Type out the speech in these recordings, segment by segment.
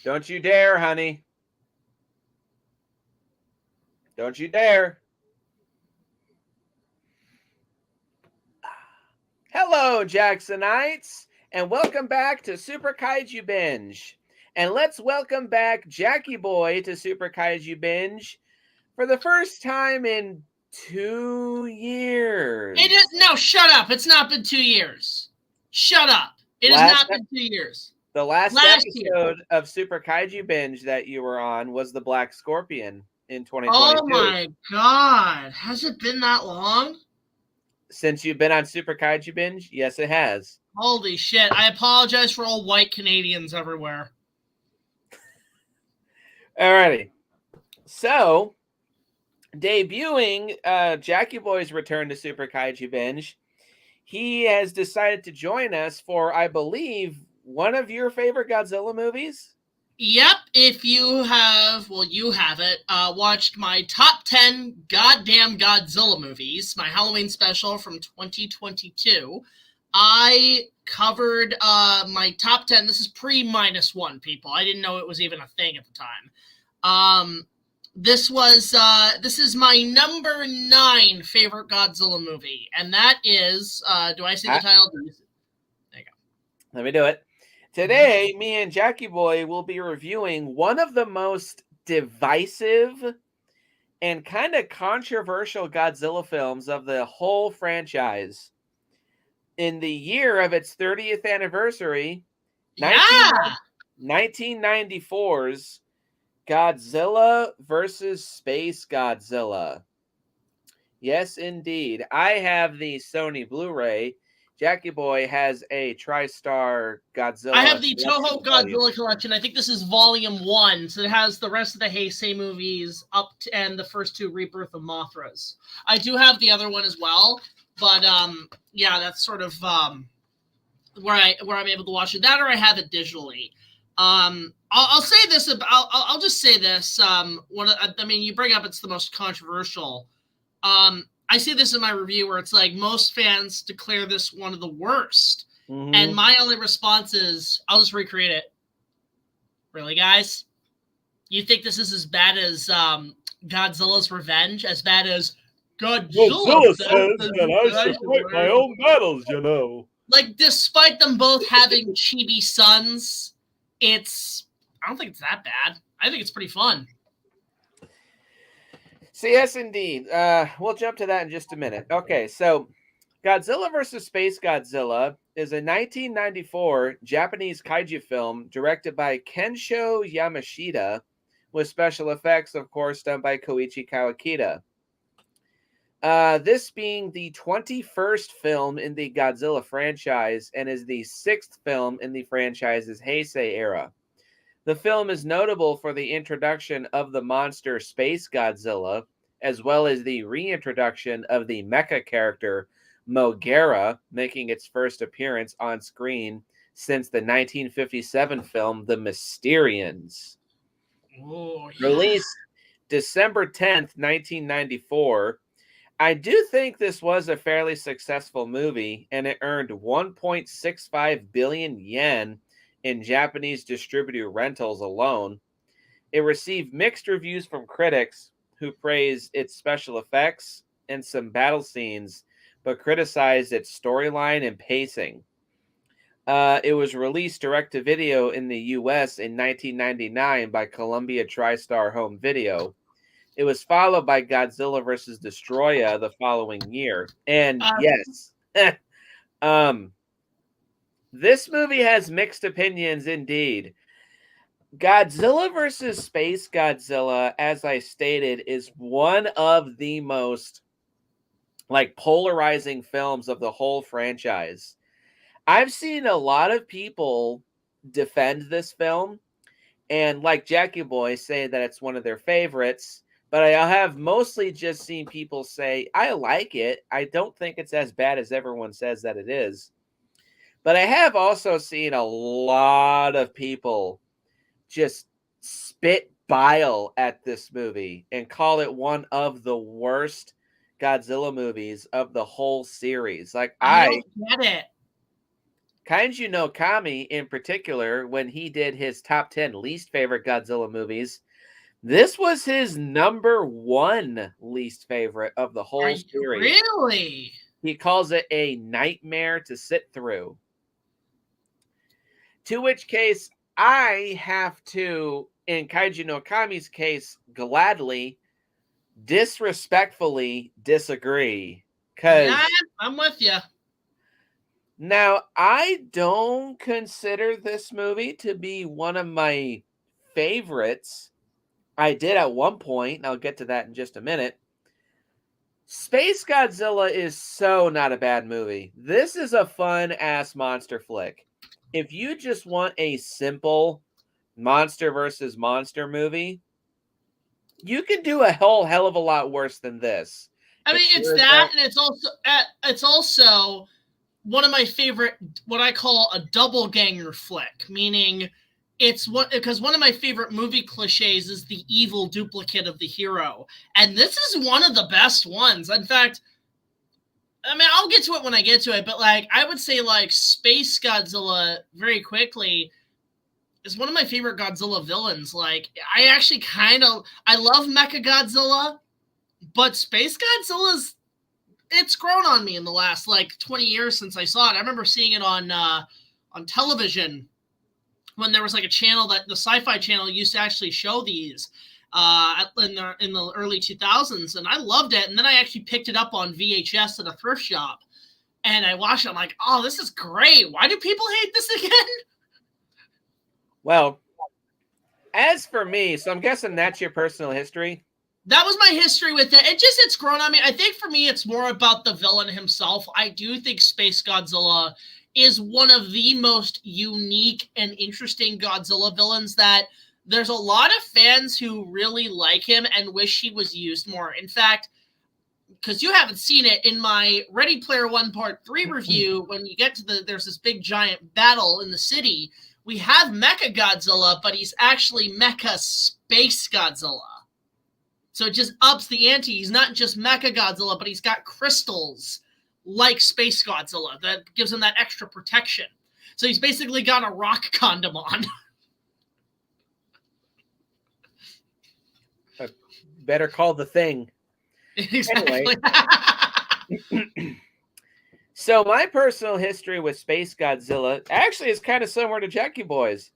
Don't you dare, honey. Don't you dare. Hello, Jacksonites, and welcome back to Super Kaiju Binge. And let's welcome back Jackie Boy to Super Kaiju Binge for the first time in 2 years. It is no, shut up. It's not been 2 years. Shut up. It has not been 2 years. The last year. of Super Kaiju Binge that you were on was the Black Scorpion in 2022. Oh my god. Has it been that long? Since you've been on Super Kaiju Binge? Yes, it has. Holy shit. I apologize for all white Canadians everywhere. Alrighty. So, debuting Jackie Boy's return to Super Kaiju Binge, he has decided to join us for, I believe, one of your favorite Godzilla movies? Yep, if you have, well, you haven't, watched my top 10 goddamn Godzilla movies, my Halloween special from 2022, I covered my top 10. This is pre-1, people. I didn't know it was even a thing at the time. This is my number 9 favorite Godzilla movie, and that is, do I say the title? There you go. Let me do it. Today, me and Jackie Boy will be reviewing one of the most divisive and kind of controversial Godzilla films of the whole franchise. In the year of its 30th anniversary, 1994's Godzilla vs. SpaceGodzilla. Yes, indeed. I have the Sony Blu-ray. Jackie Boy has a TriStar Godzilla. I have the Toho Godzilla collection. I think this is volume 1, so it has the rest of the Heisei movies up to, and the first 2 Rebirth of Mothras. I do have the other one as well, but yeah, that's sort of where I'm able to watch it. That or I have it digitally. I'll say this about. I'll just say this. You bring up it's the most controversial. I see this in my review where it's like most fans declare this one of the worst. Mm-hmm. And my only response is, I'll just recreate it. Really, guys? You think this is as bad as Godzilla's Revenge? As bad as Godzilla says that I should fight my own battles, you know? Like, despite them both having chibi sons, I don't think it's that bad. I think it's pretty fun. So yes, indeed. We'll jump to that in just a minute. Okay, so Godzilla vs. SpaceGodzilla is a 1994 Japanese kaiju film directed by Kensho Yamashita, with special effects, of course, done by Koichi Kawakita. This being the 21st film in the Godzilla franchise and is the 6th film in the franchise's Heisei era. The film is notable for the introduction of the monster SpaceGodzilla, as well as the reintroduction of the mecha character Mogera, making its first appearance on screen since the 1957 film The Mysterians. Oh, yeah. Released December 10th, 1994. I do think this was a fairly successful movie, and it earned 1.65 billion yen in Japanese distributor rentals alone. It received mixed reviews from critics who praised its special effects and some battle scenes, but criticized its storyline and pacing. It was released direct-to-video in the U.S. in 1999 by Columbia TriStar Home Video. It was followed by Godzilla vs. Destroya the following year. And yes, this movie has mixed opinions indeed. Godzilla vs. SpaceGodzilla, as I stated, is one of the most polarizing films of the whole franchise. I've seen a lot of people defend this film and, like Jackie Boy, say that it's one of their favorites. But I have mostly just seen people say, I like it. I don't think it's as bad as everyone says that it is. But I have also seen a lot of people just spit bile at this movie and call it one of the worst Godzilla movies of the whole series. I don't get it. Kaiju no Kami, in particular, when he did his top 10 least favorite Godzilla movies, this was his number 1 least favorite of the Are whole you series. really? He calls it a nightmare to sit through. To which case, I have to, in Kaiju no Kami's case, gladly, disrespectfully disagree. Yeah, Because I'm with you. now I don't consider this movie to be one of my favorites. I did at one point, and I'll get to that in just a minute. Space Godzilla is so not a bad movie. This is a fun ass monster flick. If you just want a simple monster versus monster movie, you can do a whole hell of a lot worse than this. I It mean, it's sure that, don't. and it's also one of my favorite, what I call a double ganger flick, meaning it's what, because one of my favorite movie cliches is the evil duplicate of the hero, and this is one of the best ones. In fact, I mean, I'll get to it when I get to it, but like I would say, like Space Godzilla, very quickly, is one of my favorite Godzilla villains. Like I actually I love Mecha Godzilla, but Space Godzilla's, it's grown on me in the last like 20 years since I saw it. I remember seeing it on television when there was like a channel that the Sci-Fi Channel used to actually show these in the early 2000s, and I loved it. And then I actually picked it up on VHS at a thrift shop, and I watched it. I'm like, oh, this is great. Why do people hate this again? Well, as for me, so I'm guessing that's your personal history. That was my history with it. It's grown on me. I think for me, it's more about the villain himself. I do think Space Godzilla is one of the most unique and interesting Godzilla villains that there's a lot of fans who really like him and wish he was used more. In fact, because you haven't seen it, in my Ready Player One Part 3 review, when you get to there's this big giant battle in the city, we have Mecha Godzilla, but he's actually Mecha Space Godzilla. So it just ups the ante. He's not just Mecha Godzilla, but he's got crystals like Space Godzilla that gives him that extra protection. So he's basically got a rock condom on. Better call the thing. Exactly. Anyway. So my personal history with Space Godzilla actually is kind of similar to Jackie Boy's.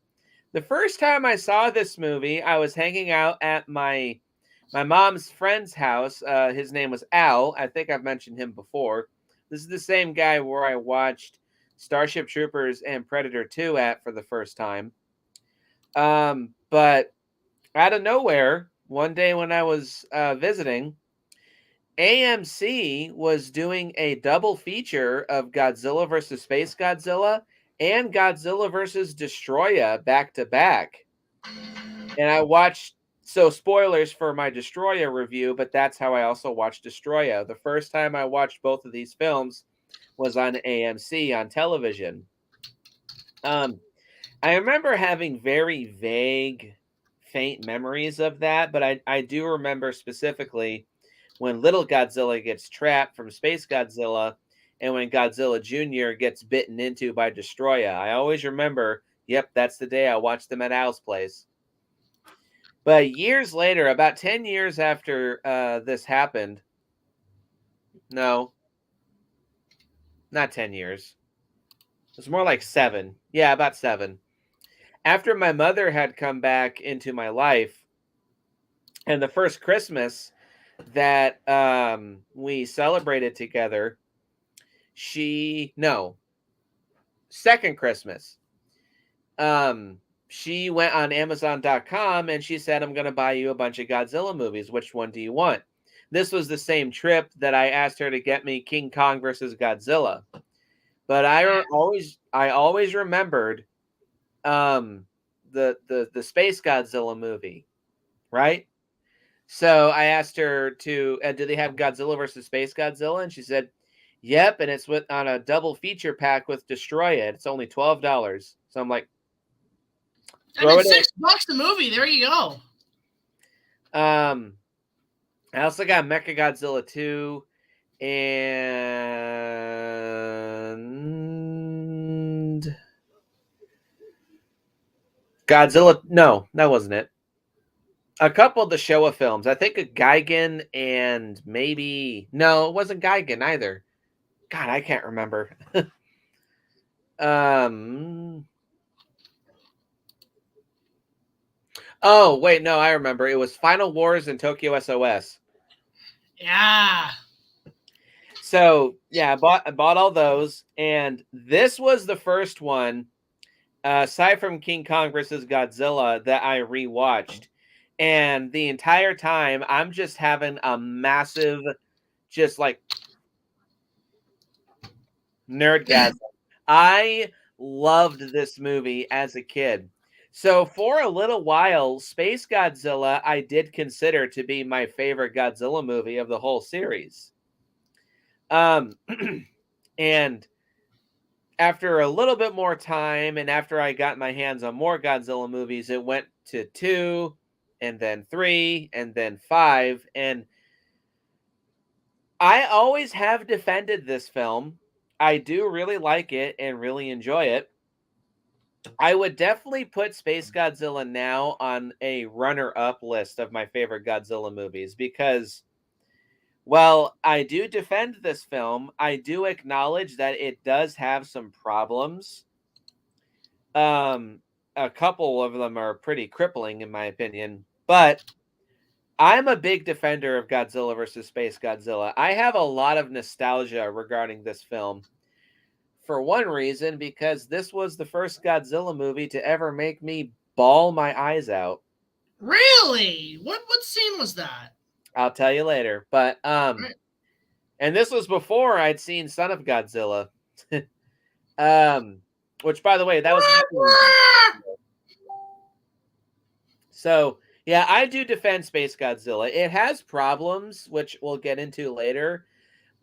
The first time I saw this movie, I was hanging out at my mom's friend's house. His name was Al. I think I've mentioned him before. This is the same guy where I watched Starship Troopers and Predator 2 at for the first time. But out of nowhere, one day when I was visiting, AMC was doing a double feature of Godzilla versus Space Godzilla and Godzilla versus Destroya back to back. And I watched, so spoilers for my Destroya review, but that's how I also watched Destroya. The first time I watched both of these films was on AMC on television. I remember having very vague, faint memories of that, but I do remember specifically when little Godzilla gets trapped from Space Godzilla and when Godzilla Jr. gets bitten into by Destroya. I always remember, yep, that's the day I watched them at Al's place. But years later, about 10 years after this happened, no, not 10 years. It was more like 7. Yeah, about 7. After my mother had come back into my life, and the first Christmas that we celebrated together, second Christmas, she went on Amazon.com and she said, I'm going to buy you a bunch of Godzilla movies. Which one do you want? This was the same trip that I asked her to get me King Kong versus Godzilla. But I always remembered the Space Godzilla movie, right? So I asked her to, do they have Godzilla versus Space Godzilla? And she said, yep, and it's on a double feature pack with Destroya. It's only $12. So I'm like, and it's $6 a movie. There you go. I also got Mechagodzilla 2 and Godzilla. No, that wasn't it. A couple of the Showa films. I think a Gigan and maybe no, it wasn't Gigan either. God, I can't remember. um. Oh wait, no, I remember. It was Final Wars and Tokyo SOS. Yeah. So yeah, I bought all those, and this was the first one, aside from King Kong versus Godzilla, that I rewatched. And the entire time, I'm just having a massive, just like nerdgasm. I loved this movie as a kid. So for a little while, Space Godzilla I did consider to be my favorite Godzilla movie of the whole series. Um, and after a little bit more time, and after I got my hands on more Godzilla movies, it went to 2, and then 3, and then 5. And I always have defended this film. I do really like it and really enjoy it. I would definitely put Space Godzilla now on a runner-up list of my favorite Godzilla movies because, well, I do defend this film. I do acknowledge that it does have some problems. A couple of them are pretty crippling, in my opinion, but I'm a big defender of Godzilla versus Space Godzilla. I have a lot of nostalgia regarding this film. For one reason, because this was the first Godzilla movie to ever make me bawl my eyes out. Really? What scene was that? I'll tell you later. But Right. and this was before I'd seen Son of Godzilla. Which by the way, that was so yeah, I do defend Space Godzilla. It has problems, which we'll get into later.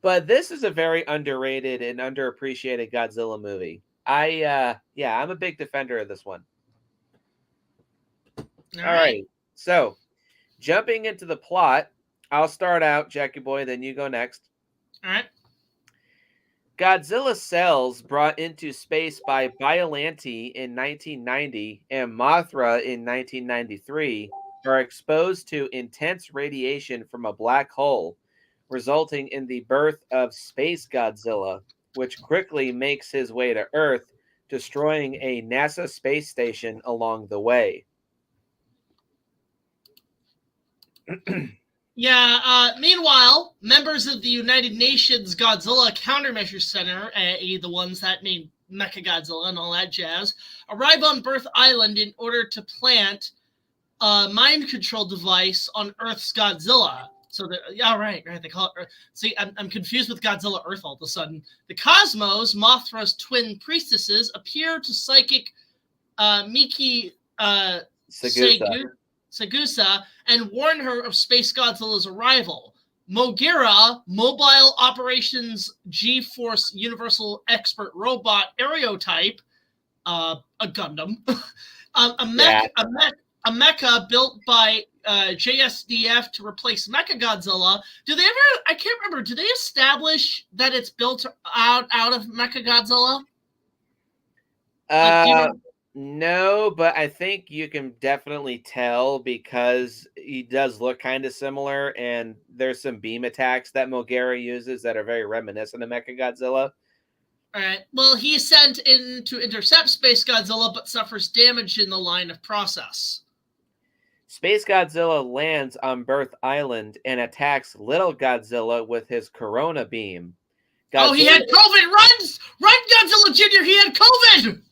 But this is a very underrated and underappreciated Godzilla movie. I'm a big defender of this one. All right. So, jumping into the plot, I'll start out, Jackie Boy, then you go next. All right. Godzilla cells brought into space by Biollante in 1990 and Mothra in 1993 are exposed to intense radiation from a black hole, resulting in the birth of Space Godzilla, which quickly makes his way to Earth, destroying a NASA space station along the way. Yeah. Meanwhile, members of the United Nations Godzilla Countermeasure Center, the ones that made Mechagodzilla and all that jazz, arrive on Birth Island in order to plant a mind control device on Earth's Godzilla. So, right. They call it Earth. See, I'm confused with Godzilla Earth all of a sudden. The Cosmos, Mothra's twin priestesses, appear to psychic Miki Segusa and warn her of Space Godzilla's arrival. Mogira, Mobile Operations G-Force Universal Expert Robot Aerotype, a Gundam, a mecha built by JSDF to replace Mechagodzilla. Do they ever? I can't remember. Do they establish that it's built out of Mechagodzilla? No, but I think you can definitely tell because he does look kind of similar, and there's some beam attacks that Mogera uses that are very reminiscent of Mechagodzilla. All right. Well, he's sent in to intercept Space Godzilla, but suffers damage in the line of process. Space Godzilla lands on Birth Island and attacks Little Godzilla with his Corona beam. He had COVID! Run, Godzilla Jr., he had COVID!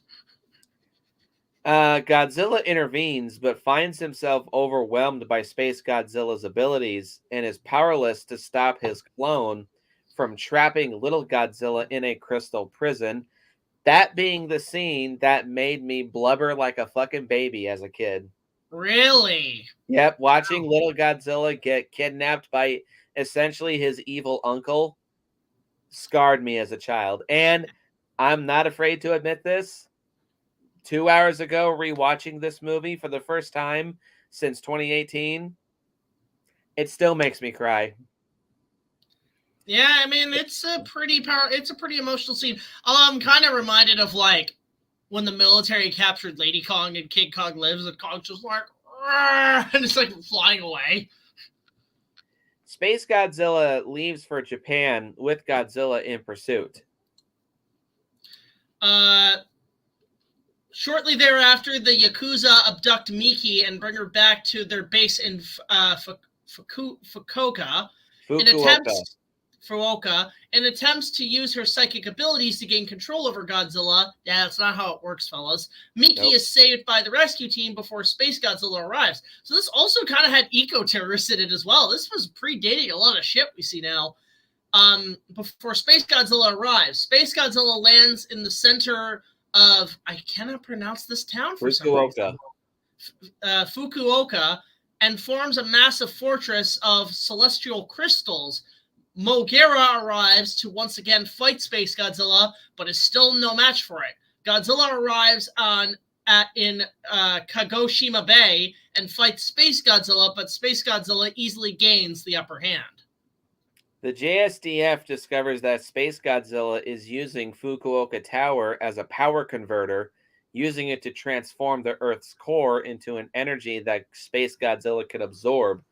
Godzilla intervenes, but finds himself overwhelmed by Space Godzilla's abilities and is powerless to stop his clone from trapping Little Godzilla in a crystal prison. That being the scene that made me blubber like a fucking baby as a kid. Really? Yep, watching Little Godzilla get kidnapped by essentially his evil uncle scarred me as a child. And I'm not afraid to admit this. 2 hours ago, rewatching this movie for the first time since 2018, it still makes me cry. Yeah, I mean, it's a pretty emotional scene. I'm kind of reminded of like when the military captured Lady Kong and King Kong lives, and Kong's just like, and it's like flying away. SpaceGodzilla leaves for Japan with Godzilla in pursuit. Shortly thereafter, the Yakuza abduct Miki and bring her back to their base in Fukuoka. In attempts to use her psychic abilities to gain control over Godzilla. Yeah, that's not how it works, fellas. Miki is saved by the rescue team before SpaceGodzilla arrives. So this also kind of had eco-terrorists in it as well. This was predating a lot of shit we see now. Before SpaceGodzilla arrives, SpaceGodzilla lands in the center of, I cannot pronounce this town for some reason. Fukuoka, and forms a massive fortress of celestial crystals. Mogera arrives to once again fight SpaceGodzilla, but is still no match for it. Godzilla arrives in Kagoshima Bay and fights SpaceGodzilla, but SpaceGodzilla easily gains the upper hand. The JSDF discovers that SpaceGodzilla is using Fukuoka Tower as a power converter, using it to transform the Earth's core into an energy that SpaceGodzilla could absorb.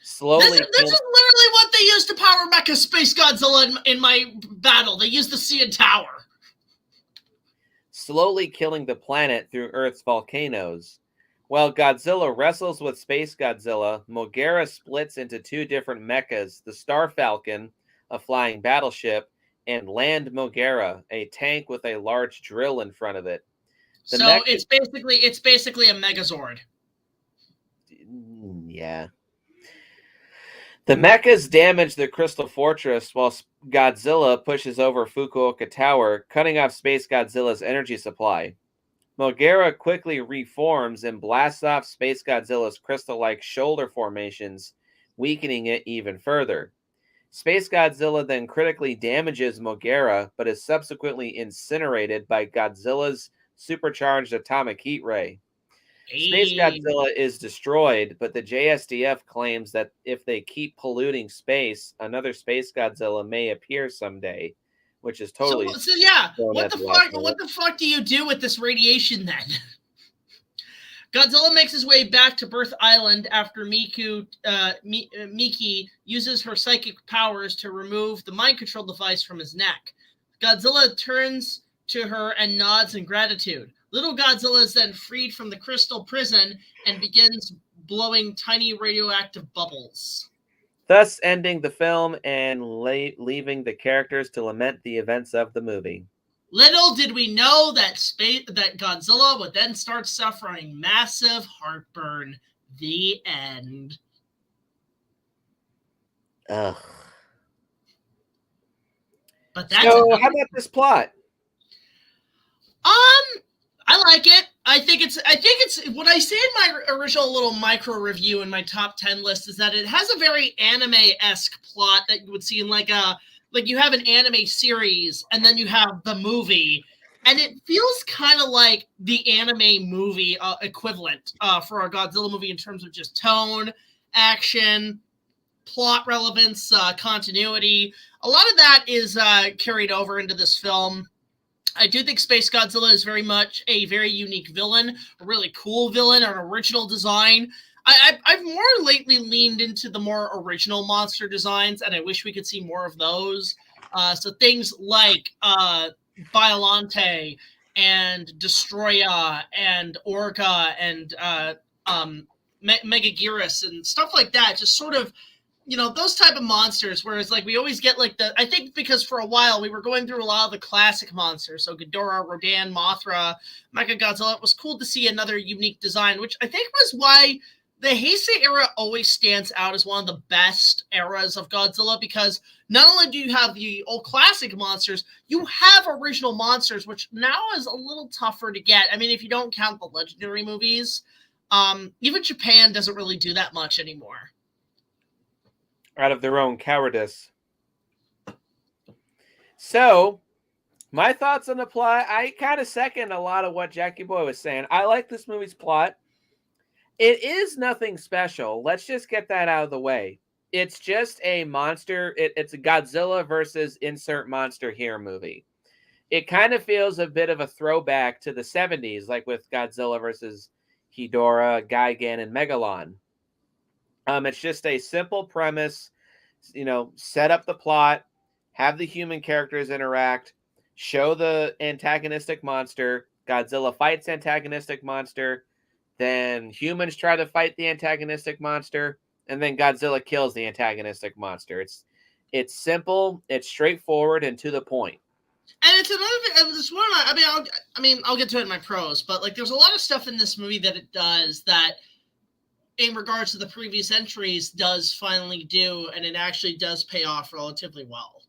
This is literally what they used to power Mecha SpaceGodzilla in my battle. They used the CN Tower. Slowly killing the planet through Earth's volcanoes. While Godzilla wrestles with SpaceGodzilla, Mogera splits into two different mechas, the Star Falcon, a flying battleship, and Land Mogera, a tank with a large drill in front of it. It's basically a Megazord. Yeah. The mechas damage the Crystal Fortress while Godzilla pushes over Fukuoka Tower, cutting off SpaceGodzilla's energy supply. Mogera quickly reforms and blasts off SpaceGodzilla's crystal-like shoulder formations, weakening it even further. SpaceGodzilla then critically damages Mogera, but is subsequently incinerated by Godzilla's supercharged atomic heat ray. SpaceGodzilla is destroyed, but the JSDF claims that if they keep polluting space, another SpaceGodzilla may appear someday, which is totally... What the fuck do you do with this radiation then? Godzilla makes his way back to Birth Island after Miki uses her psychic powers to remove the mind control device from his neck. Godzilla turns to her and nods in gratitude. Little Godzilla is then freed from the crystal prison and begins blowing tiny radioactive bubbles, thus ending the film and leaving the characters to lament the events of the movie. Little did we know that Godzilla would then start suffering massive heartburn. The end. Ugh. But that's how about this plot? I like it. I think it's what I say in my original little micro review in my top 10 list is that it has a very anime-esque plot that you would see in like you have an anime series and then you have the movie, and it feels kind of like the anime movie equivalent for a Godzilla movie in terms of just tone, action, plot relevance, continuity. A lot of that is carried over into this film. I do think SpaceGodzilla is very much a very unique villain, a really cool villain, an original design. I've more lately leaned into the more original monster designs, and I wish we could see more of those. So things like Biollante and Destroya and Orca and Megaguirus and stuff like that, just sort of, those type of monsters, whereas like we always get like I think because for a while we were going through a lot of the classic monsters, so Ghidorah, Rodan, Mothra, Mechagodzilla. It was cool to see another unique design, which I think was why the Heisei era always stands out as one of the best eras of Godzilla, because not only do you have the old classic monsters, you have original monsters, which now is a little tougher to get. I mean, if you don't count the legendary movies, even Japan doesn't really do that much anymore. Out of their own cowardice. So, my thoughts on the plot, I kind of second a lot of what Jackie Boy was saying. I like this movie's plot. It is nothing special. Let's just get that out of the way. It's just a monster. It's a Godzilla versus insert monster here movie. it kind of feels a bit of a throwback to the 70s, like with Godzilla versus Ghidorah, Gigan, and Megalon. It's just a simple premise, set up the plot, have the human characters interact, show the antagonistic monster, Godzilla fights antagonistic monster, then humans try to fight the antagonistic monster, and then Godzilla kills the antagonistic monster. It's simple, it's straightforward, and to the point. And it's another thing. This one, I'll get to it in my pros, but like, there's a lot of stuff in this movie that it does that, in regards to the previous entries, does finally do, and it actually does pay off relatively well.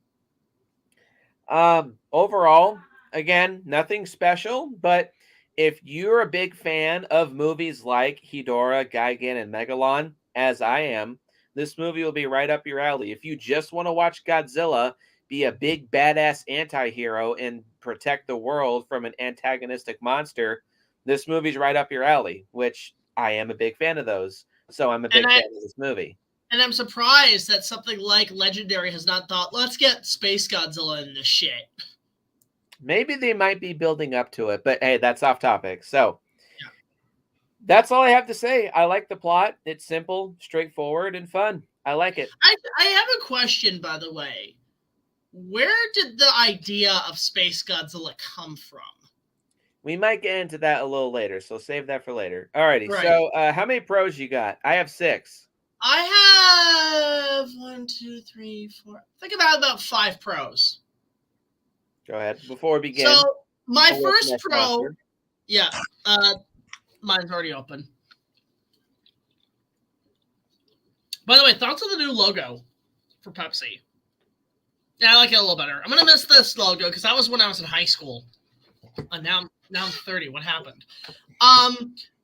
Overall, again, nothing special, but if you're a big fan of movies like Ghidorah, Gigan, and Megalon, as I am, this movie will be right up your alley. If you just want to watch Godzilla be a big badass anti-hero and protect the world from an antagonistic monster, this movie's right up your alley, which I am a big fan of those. So I'm a big fan of this movie. And I'm surprised that something like Legendary has not thought, let's get Space Godzilla in this shit. Maybe they might be building up to it, but hey, that's off topic. So that's all I have to say. I like the plot. It's simple, straightforward, and fun. I like it. I have a question, by the way. Where did the idea of Space Godzilla come from? We might get into that a little later, so save that for later. Alrighty, right. So how many pros you got? I have 6. I have 1, 2, 3, 4. I think about 5 pros. Go ahead. Before we begin. So my first pro, mine's already open. By the way, thoughts on the new logo for Pepsi? Yeah, I like it a little better. I'm gonna miss this logo because that was when I was in high school. Now I'm 30. What happened?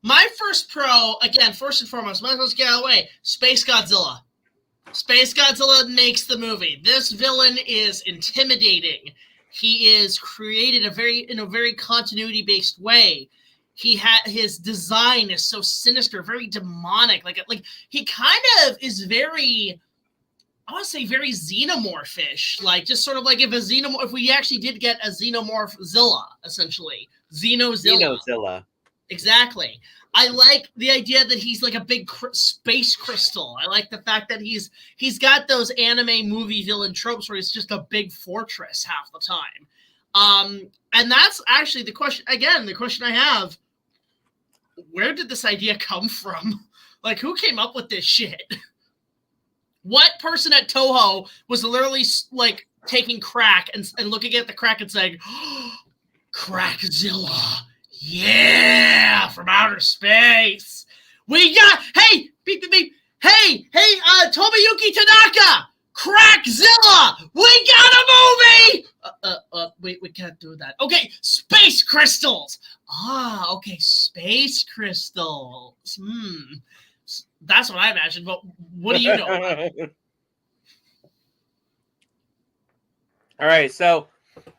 My first pro, again, first and foremost, might as well get out of the way. Space Godzilla. Space Godzilla makes the movie. This villain is intimidating. He is created in a very continuity-based way. His design is so sinister, very demonic. Like he kind of is very, I want to say, very xenomorphish. Like, just sort of like if we actually did get a xenomorphzilla, essentially. Xenozilla. Exactly. I like the idea that he's like a big space crystal. I like the fact that he's got those anime movie villain tropes where he's just a big fortress half the time. And that's actually the question. Again, the question I have: where did this idea come from? Like, who came up with this shit? What person at Toho was literally like taking crack and looking at the crack and saying, oh, "Crackzilla, yeah, from outer space. We got hey, beep beep beep. Hey, Tomoyuki Tanaka, Crackzilla, we got a movie." We can't do that. Okay, space crystals. Okay, space crystals. That's what I imagined, but what do you know about it? All right, so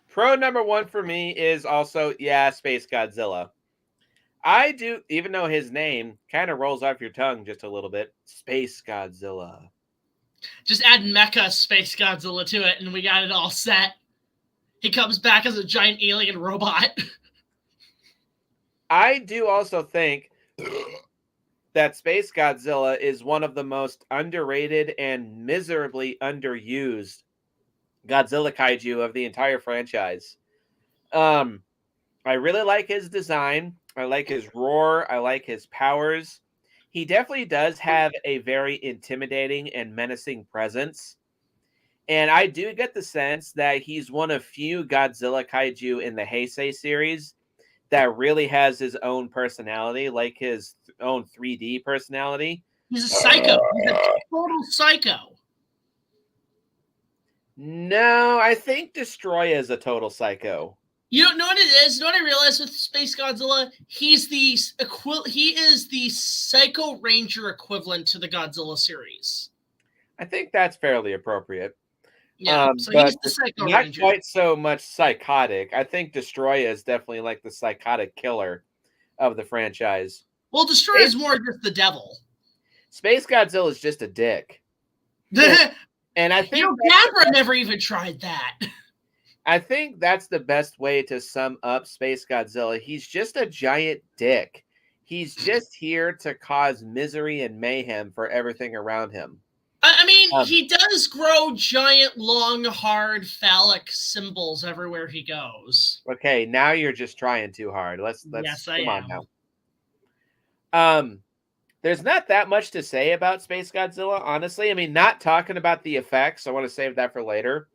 pro number 1 for me is also, Space Godzilla. I do, even though his name kind of rolls off your tongue just a little bit, Space Godzilla. Just add Mecha Space Godzilla to it, and we got it all set. He comes back as a giant alien robot. I do also think that Space Godzilla is one of the most underrated and miserably underused Godzilla kaiju of the entire franchise. I really like his design. I like his roar. I like his powers. He definitely does have a very intimidating and menacing presence. And I do get the sense that he's one of few Godzilla kaiju in the Heisei series that really has his own personality, like his own 3D personality. He's a psycho. He's a total psycho. No, I think Destroy is a total psycho. You don't know what it is? You know what I realized with Space Godzilla? He is the Psycho Ranger equivalent to the Godzilla series. I think that's fairly appropriate. Yeah, so he's the Psycho Ranger. Not quite so much psychotic. I think Destroy is definitely like the psychotic killer of the franchise. Well, Destroy is more just the devil. Space Godzilla is just a dick. And I think Gabra never even tried that. I think that's the best way to sum up Space Godzilla. He's just a giant dick. He's just here to cause misery and mayhem for everything around him. I mean, he does grow giant, long, hard, phallic symbols everywhere he goes. Okay, now you're just trying too hard. Let's Yes, I come on am. now. There's not that much to say about Space Godzilla, honestly. I mean, not talking about the effects. I want to save that for later.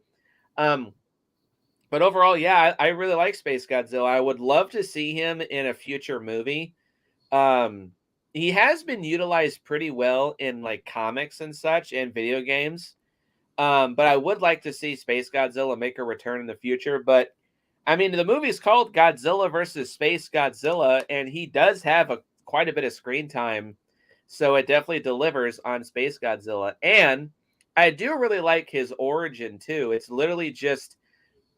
But overall, yeah, I really like Space Godzilla. I would love to see him in a future movie. He has been utilized pretty well in like comics and such and video games. But I would like to see Space Godzilla make a return in the future. But I mean, the movie's called Godzilla versus Space Godzilla, and he does have quite a bit of screen time. So it definitely delivers on Space Godzilla. And I do really like his origin too. It's literally just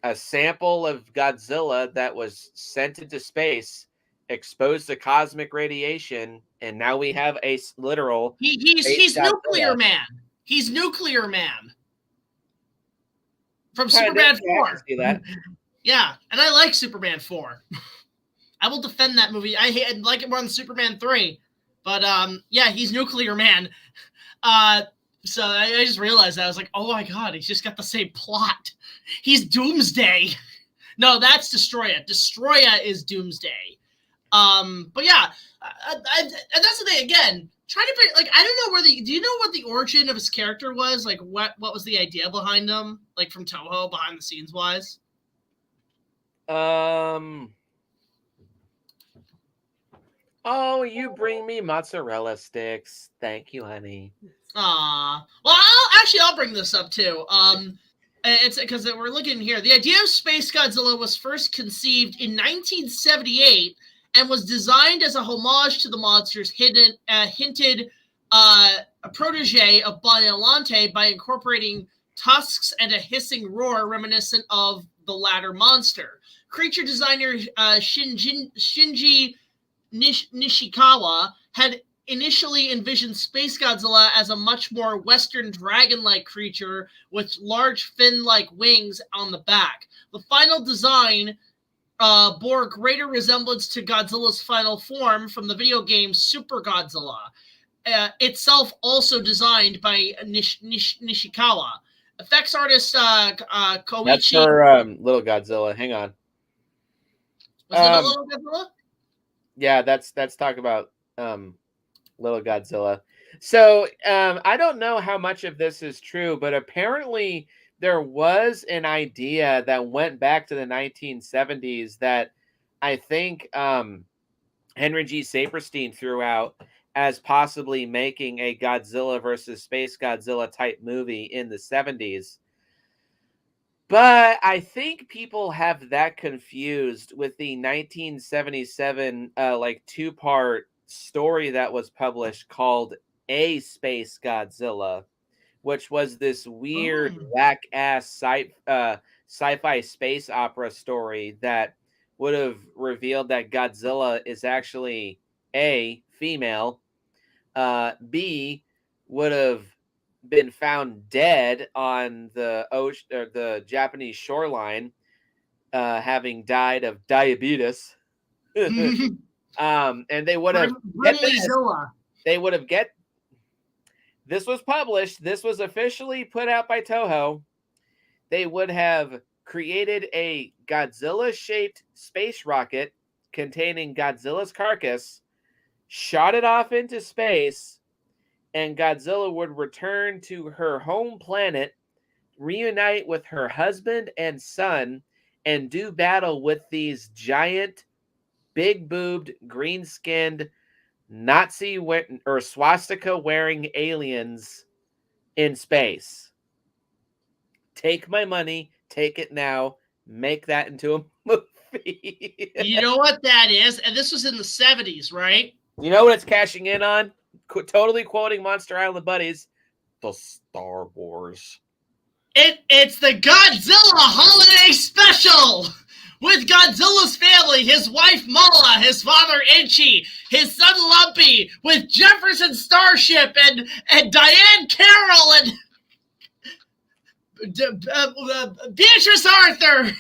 a sample of Godzilla that was sent into space, exposed to cosmic radiation, and now we have a literal. He's Nuclear Man. He's Nuclear Man from Superman 4. See that? Yeah, and I like Superman 4. I will defend that movie. I like it more than Superman 3, but yeah, he's Nuclear Man. So I just realized that. I was like, oh my god, he's just got the same plot. He's Doomsday. No, that's Destroya. Destroya is Doomsday. But yeah, and that's the thing. Again, trying to bring, like, I don't know do you know what the origin of his character was? Like, what was the idea behind him? Like, from Toho, behind the scenes wise? Oh, you bring me mozzarella sticks. Thank you, honey. Well, I'll bring this up too. It's because we're looking here. The idea of Space Godzilla was first conceived in 1978 and was designed as a homage to the monster's hinted a protege of Biollante by incorporating tusks and a hissing roar reminiscent of the latter monster. Creature designer Shinji Nishikawa had initially envisioned Space Godzilla as a much more Western dragon-like creature with large fin-like wings on the back. The final design bore greater resemblance to Godzilla's final form from the video game Super Godzilla, itself also designed by Nishikawa. Effects artist Koichi... That's for Little Godzilla. Hang on. Was it a Little Godzilla? Yeah, that's talk about Little Godzilla. So I don't know how much of this is true, but apparently there was an idea that went back to the 1970s that I think Henry G. Saperstein threw out as possibly making a Godzilla versus Space Godzilla type movie in the 70s. But I think people have that confused with the 1977 like two-part story that was published called A Space Godzilla, which was this weird whack-ass sci-fi space opera story that would have revealed that Godzilla is actually A, female, B, would have been found dead on the ocean or the Japanese shoreline, having died of diabetes. And they would have this was published. This was officially put out by Toho. They would have created a Godzilla-shaped space rocket containing Godzilla's carcass, shot it off into space, and Godzilla would return to her home planet, reunite with her husband and son, and do battle with these giant, big-boobed, green-skinned, Nazi or swastika-wearing aliens in space. Take my money, take it now, make that into a movie. You know what that is? And this was in the 70s, right? You know what it's cashing in on? Totally quoting Monster Island Buddies, the Star Wars. It's the Godzilla Holiday Special! With Godzilla's family, his wife Mala, his father Inchi, his son Lumpy, with Jefferson Starship and Diane Carroll and Beatrice Arthur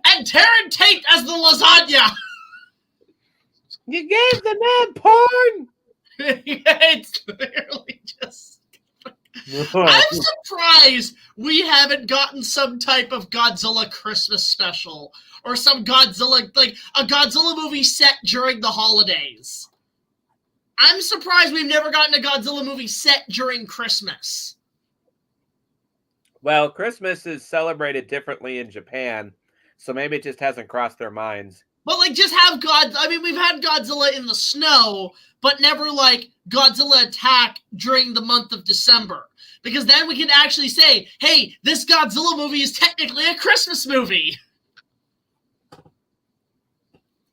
and Taryn Tate as the lasagna. You gave the man porn. It's literally just. I'm surprised we haven't gotten some type of Godzilla Christmas special or some Godzilla, like a Godzilla movie set during the holidays. I'm surprised we've never gotten a Godzilla movie set during Christmas. Well, Christmas is celebrated differently in Japan, so maybe it just hasn't crossed their minds. But, like, just have we've had Godzilla in the snow, but never, like, Godzilla attack during the month of December. Because then we can actually say, hey, this Godzilla movie is technically a Christmas movie.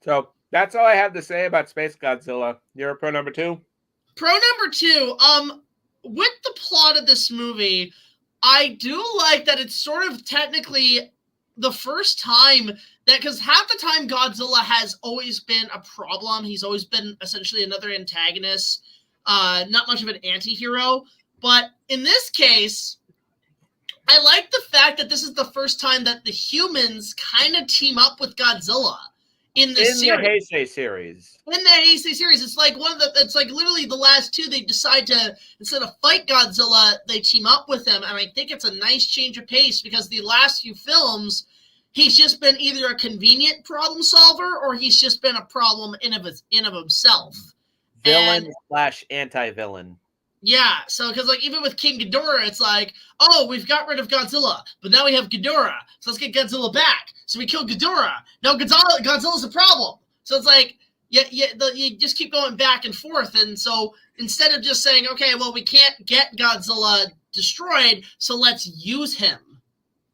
So, that's all I have to say about SpaceGodzilla. You're pro number 2? Pro number 2, with the plot of this movie, I do like that it's sort of technically the first time that, because half the time Godzilla has always been a problem. He's always been essentially another antagonist, not much of an anti-hero. But in this case, I like the fact that this is the first time that the humans kind of team up with Godzilla in the series. In the Heisei series. In the Heisei series, it's like it's like literally the last two, they decide to, instead of fight Godzilla, they team up with him. And I think it's a nice change of pace because the last few films, he's just been either a convenient problem solver or he's just been a problem in of himself. Villain / anti-villain. Yeah, so because like even with King Ghidorah, it's like, oh, we've got rid of Godzilla, but now we have Ghidorah, so let's get Godzilla back. So we kill Ghidorah. Now Godzilla's a problem. So it's like, you just keep going back and forth. And so instead of just saying, okay, well, we can't get Godzilla destroyed, so let's use him,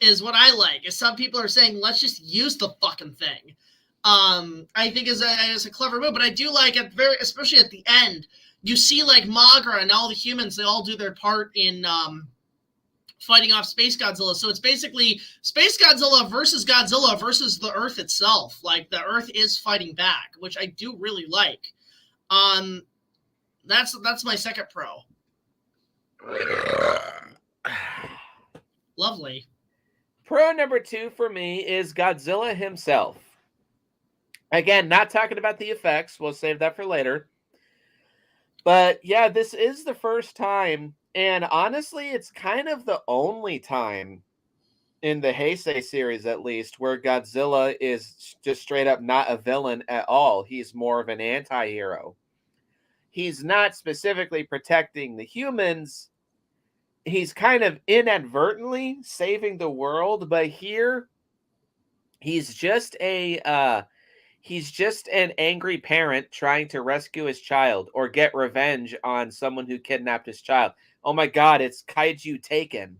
is what I like. Is some people are saying, let's just use the fucking thing. I think is a clever move, but I do like it especially at the end. You see, like, Mogra and all the humans, they all do their part in fighting off SpaceGodzilla. So it's basically SpaceGodzilla versus the Earth itself. Like, the Earth is fighting back, which I do really like. That's my second pro. Lovely. Pro number 2 for me is Godzilla himself. Again, not talking about the effects. We'll save that for later. But yeah, this is the first time, and honestly, it's kind of the only time in the Heisei series, at least, where Godzilla is just straight up not a villain at all. He's more of an anti-hero. He's not specifically protecting the humans. He's kind of inadvertently saving the world, but here, he's just an angry parent trying to rescue his child or get revenge on someone who kidnapped his child. Oh my God, it's Kaiju Taken.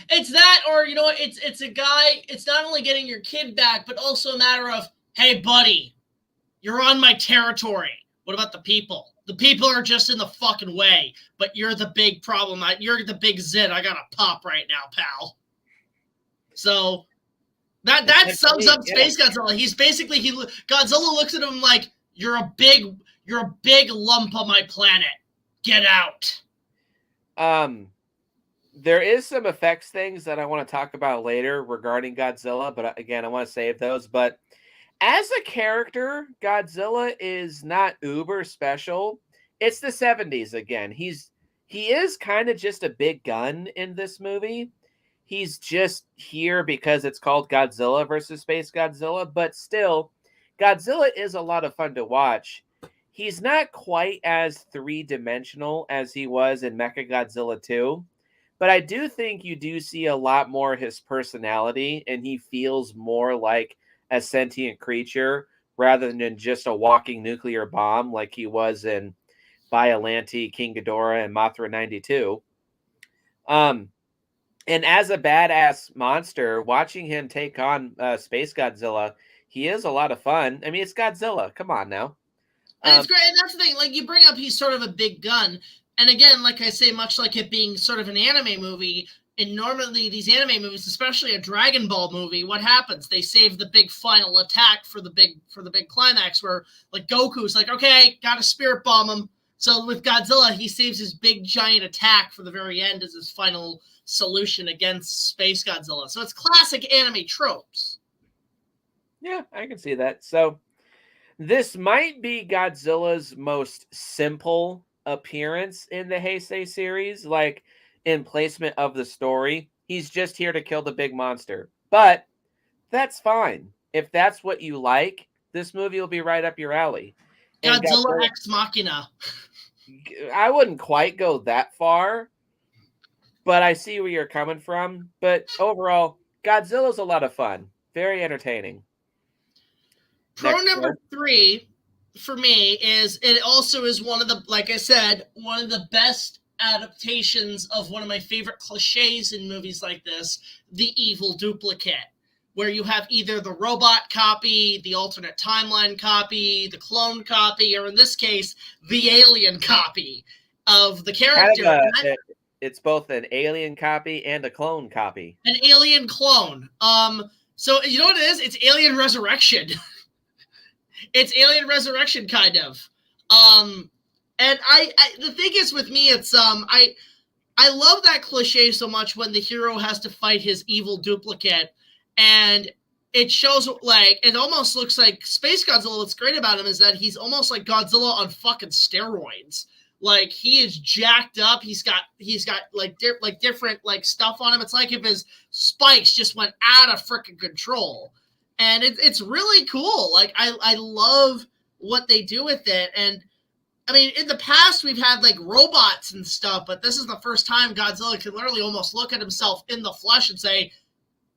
It's that, or, you know what, it's a guy, it's not only getting your kid back, but also a matter of, hey, buddy, you're on my territory. What about the people? The people are just in the fucking way, but you're the big problem. You're the big zit I gotta pop right now, pal. So... That sums up SpaceGodzilla. He's basically Godzilla looks at him like, you're a big lump on my planet. Get out. There is some effects things that I want to talk about later regarding Godzilla, but again, I want to save those. But as a character, Godzilla is not uber special. It's the 70s again. He is kind of just a big gun in this movie. He's just here because it's called Godzilla versus SpaceGodzilla, but still, Godzilla is a lot of fun to watch. He's not quite as three-dimensional as he was in Mechagodzilla 2, but I do think you do see a lot more of his personality, and he feels more like a sentient creature rather than just a walking nuclear bomb like he was in Biollante, King Ghidorah, and Mothra 92. And as a badass monster, watching him take on SpaceGodzilla, he is a lot of fun. I mean, it's Godzilla. Come on now. And it's great. And that's the thing. Like, you bring up he's sort of a big gun. And again, like I say, much like it being sort of an anime movie, and normally these anime movies, especially a Dragon Ball movie, what happens? They save the big final attack for the big climax where, like, Goku's like, okay, gotta spirit bomb him. So with Godzilla, he saves his big giant attack for the very end as his final solution against Space Godzilla. So it's classic anime tropes. Yeah, I can see that. So this might be Godzilla's most simple appearance in the Heisei series, like in placement of the story. He's just here to kill the big monster. But that's fine. If that's what you like, this movie will be right up your alley. And Godzilla Ex Machina. I wouldn't quite go that far, but I see where you're coming from. But overall, Godzilla's a lot of fun. Very entertaining. Pro number 3 for me is it also is one of the, like I said, one of the best adaptations of one of my favorite cliches in movies like this, the evil duplicate, where you have either the robot copy, the alternate timeline copy, the clone copy, or in this case, the alien copy of the character. It's both an alien copy and a clone copy. An alien clone. So you know what it is? It's Alien Resurrection. It's Alien Resurrection, kind of. And I the thing is with me, it's I love that cliche so much when the hero has to fight his evil duplicate, and it shows like it almost looks like Space Godzilla. What's great about him is that he's almost like Godzilla on fucking steroids. Like he is jacked up. He's got like different like stuff on him. It's like if his spikes just went out of freaking control. And it's really cool. Like I love what they do with it. And I mean, in the past we've had like robots and stuff, but this is the first time Godzilla can literally almost look at himself in the flesh and say,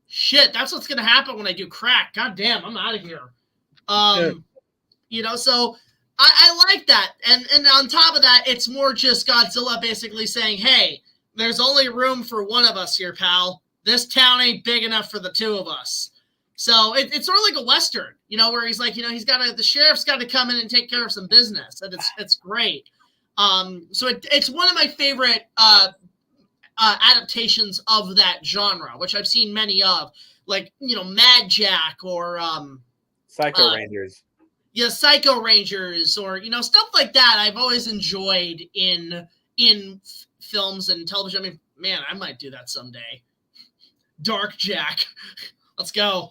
"Shit, that's what's gonna happen when I do crack. God damn, I'm out of here." You know, so I like that. And on top of that, it's more just Godzilla basically saying, "Hey, there's only room for one of us here, pal. This town ain't big enough for the two of us." So it's sort of like a Western, you know, where he's like, you know, the sheriff's got to come in and take care of some business. And it's great. So it's one of my favorite adaptations of that genre, which I've seen many of, like, you know, Mad Jack or Psycho Rangers. Yeah, Psycho Rangers, or, you know, stuff like that. I've always enjoyed in films and television. I mean, man, I might do that someday. Dark Jack. Let's go.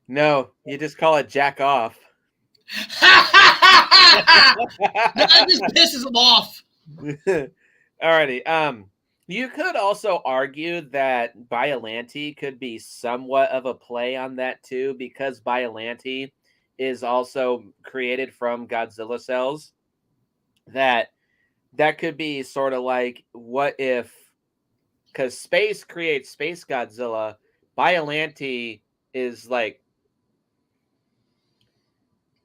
No, you just call it Jack Off. That just pisses him off. Alrighty. You could also argue that Biollante could be somewhat of a play on that too, because Biollante is also created from Godzilla cells. That could be sort of like, what if, because space creates Space Godzilla, Biollante is like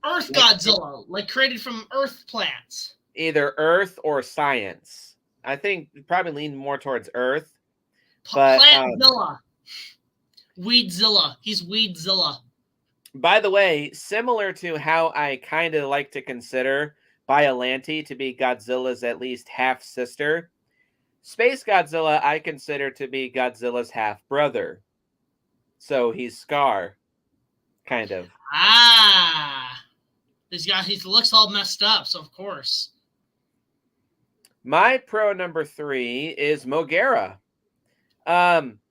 Earth Godzilla, like created from Earth plants. Either Earth or science. I think probably lean more towards Earth. But Plantzilla. Weedzilla. He's Weedzilla. By the way, similar to how I kind of like to consider Biollante to be Godzilla's at least half sister, Space Godzilla I consider to be Godzilla's half brother. So he's Scar, kind of. He looks all messed up, so of course. My pro number 3 is Mogera.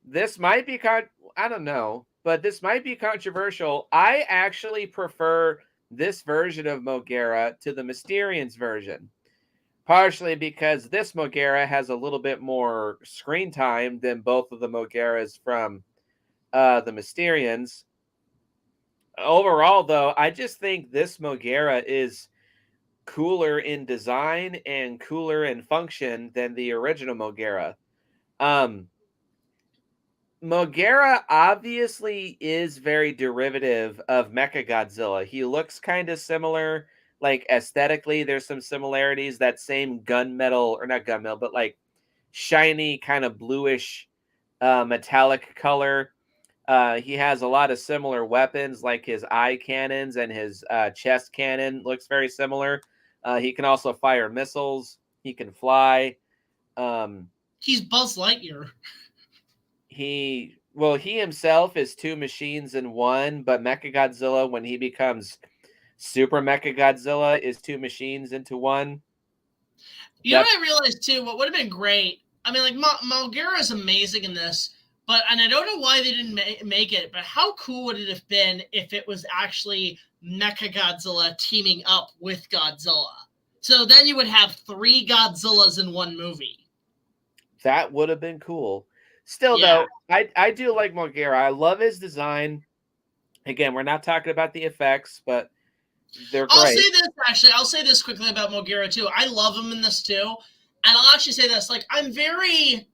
This might be I don't know, but this might be controversial. I actually prefer this version of Mogera to the Mysterians version. Partially because this Mogera has a little bit more screen time than both of the Mogeras from the Mysterians. Overall, though, I just think this Mogera is cooler in design and cooler in function than the original Mogera. Mogera obviously is very derivative of Mechagodzilla. He looks kind of similar. Like aesthetically, there's some similarities. That same gunmetal, or not gunmetal, but like shiny kind of bluish metallic color. He has a lot of similar weapons, like his eye cannons and his chest cannon looks very similar. He can also fire missiles. He can fly. He's Buzz Lightyear. He himself is two machines in one, but Mechagodzilla, when he becomes Super Mechagodzilla is two machines into one. You know what I realized too? What would have been great? I mean, like Mulgera is amazing in this, and I don't know why they didn't make it. But how cool would it have been if it was actually Mechagodzilla teaming up with Godzilla? So then you would have 3 Godzillas in one movie. That would have been cool. Still, though, I do like Mulgera. I love his design. Again, we're not talking about the effects, but they're great. I'll say this, actually. I'll say this quickly about Mulgera, too. I love him in this, too. And I'll actually say this. Like, I'm very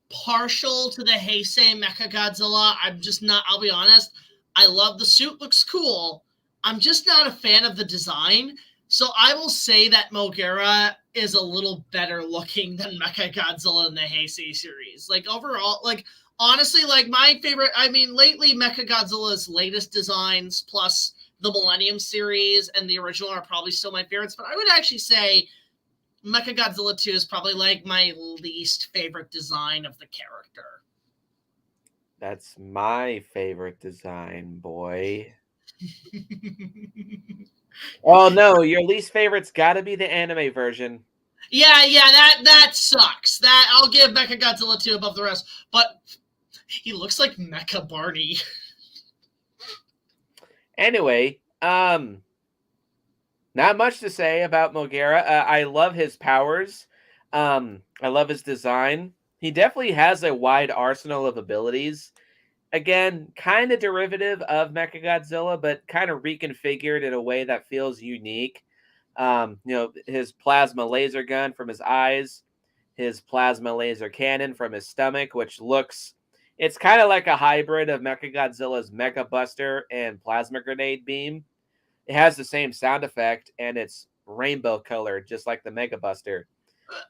partial to the Heisei Mechagodzilla. I'm just not, I'll be honest. I love the suit. Looks cool. I'm just not a fan of the design. So I will say that Mulgera is a little better looking than Mechagodzilla in the Heisei series. Like, overall, like, honestly, like, my favorite, I mean, lately, Mechagodzilla's latest designs plus the Millennium series and the original are probably still my favorites, but I would actually say Mechagodzilla 2 is probably like my least favorite design of the character. That's my favorite design, boy. Oh no, your least favorite's got to be the anime version. Yeah, that sucks. That I'll give Mechagodzilla 2 above the rest, but he looks like Mecha Barney. Anyway, not much to say about Mulgera. I love his powers. I love his design. He definitely has a wide arsenal of abilities. Again, kind of derivative of Mechagodzilla, but kind of reconfigured in a way that feels unique. His plasma laser gun from his eyes, his plasma laser cannon from his stomach, which it's kind of like a hybrid of Mechagodzilla's Mega Buster and plasma grenade beam. It has the same sound effect, and it's rainbow colored, just like the Mega Buster.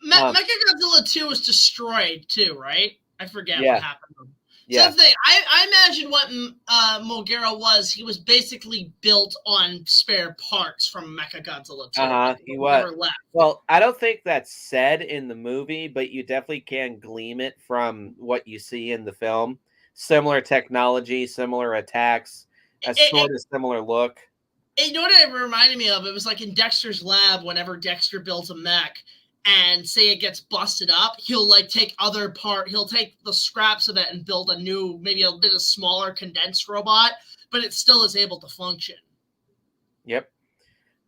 Mechagodzilla 2 was destroyed too, right? I forget what happened. Yeah. So I imagine what Mulgera was. He was basically built on spare parts from Mechagodzilla 2. He was. Well, I don't think that's said in the movie, but you definitely can glean it from what you see in the film. Similar technology, similar attacks, a sort of similar look. You know what it reminded me of? It was like in Dexter's lab, whenever Dexter builds a mech and say it gets busted up, he'll like take he'll take the scraps of it and build a new, maybe a bit of smaller condensed robot, but it still is able to function. Yep.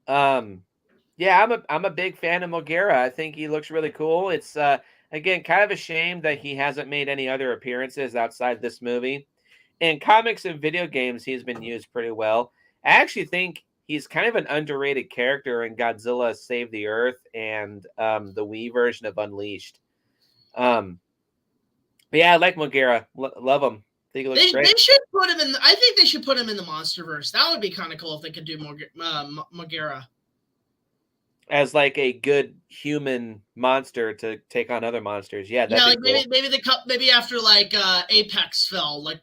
Yeah, I'm a big fan of Mulgera. I think he looks really cool. It's again kind of a shame that he hasn't made any other appearances outside this movie. In comics and video games, he's been used pretty well. I actually think he's kind of an underrated character in Godzilla Save the Earth and the Wii version of Unleashed. But yeah, I like Mulgera. Love him. I think he looks great. They should put him in. I think they should put him in the MonsterVerse. That would be kind of cool if they could do Mulgera as like a good human monster to take on other monsters. Yeah, like cool. maybe after like Apex fell, like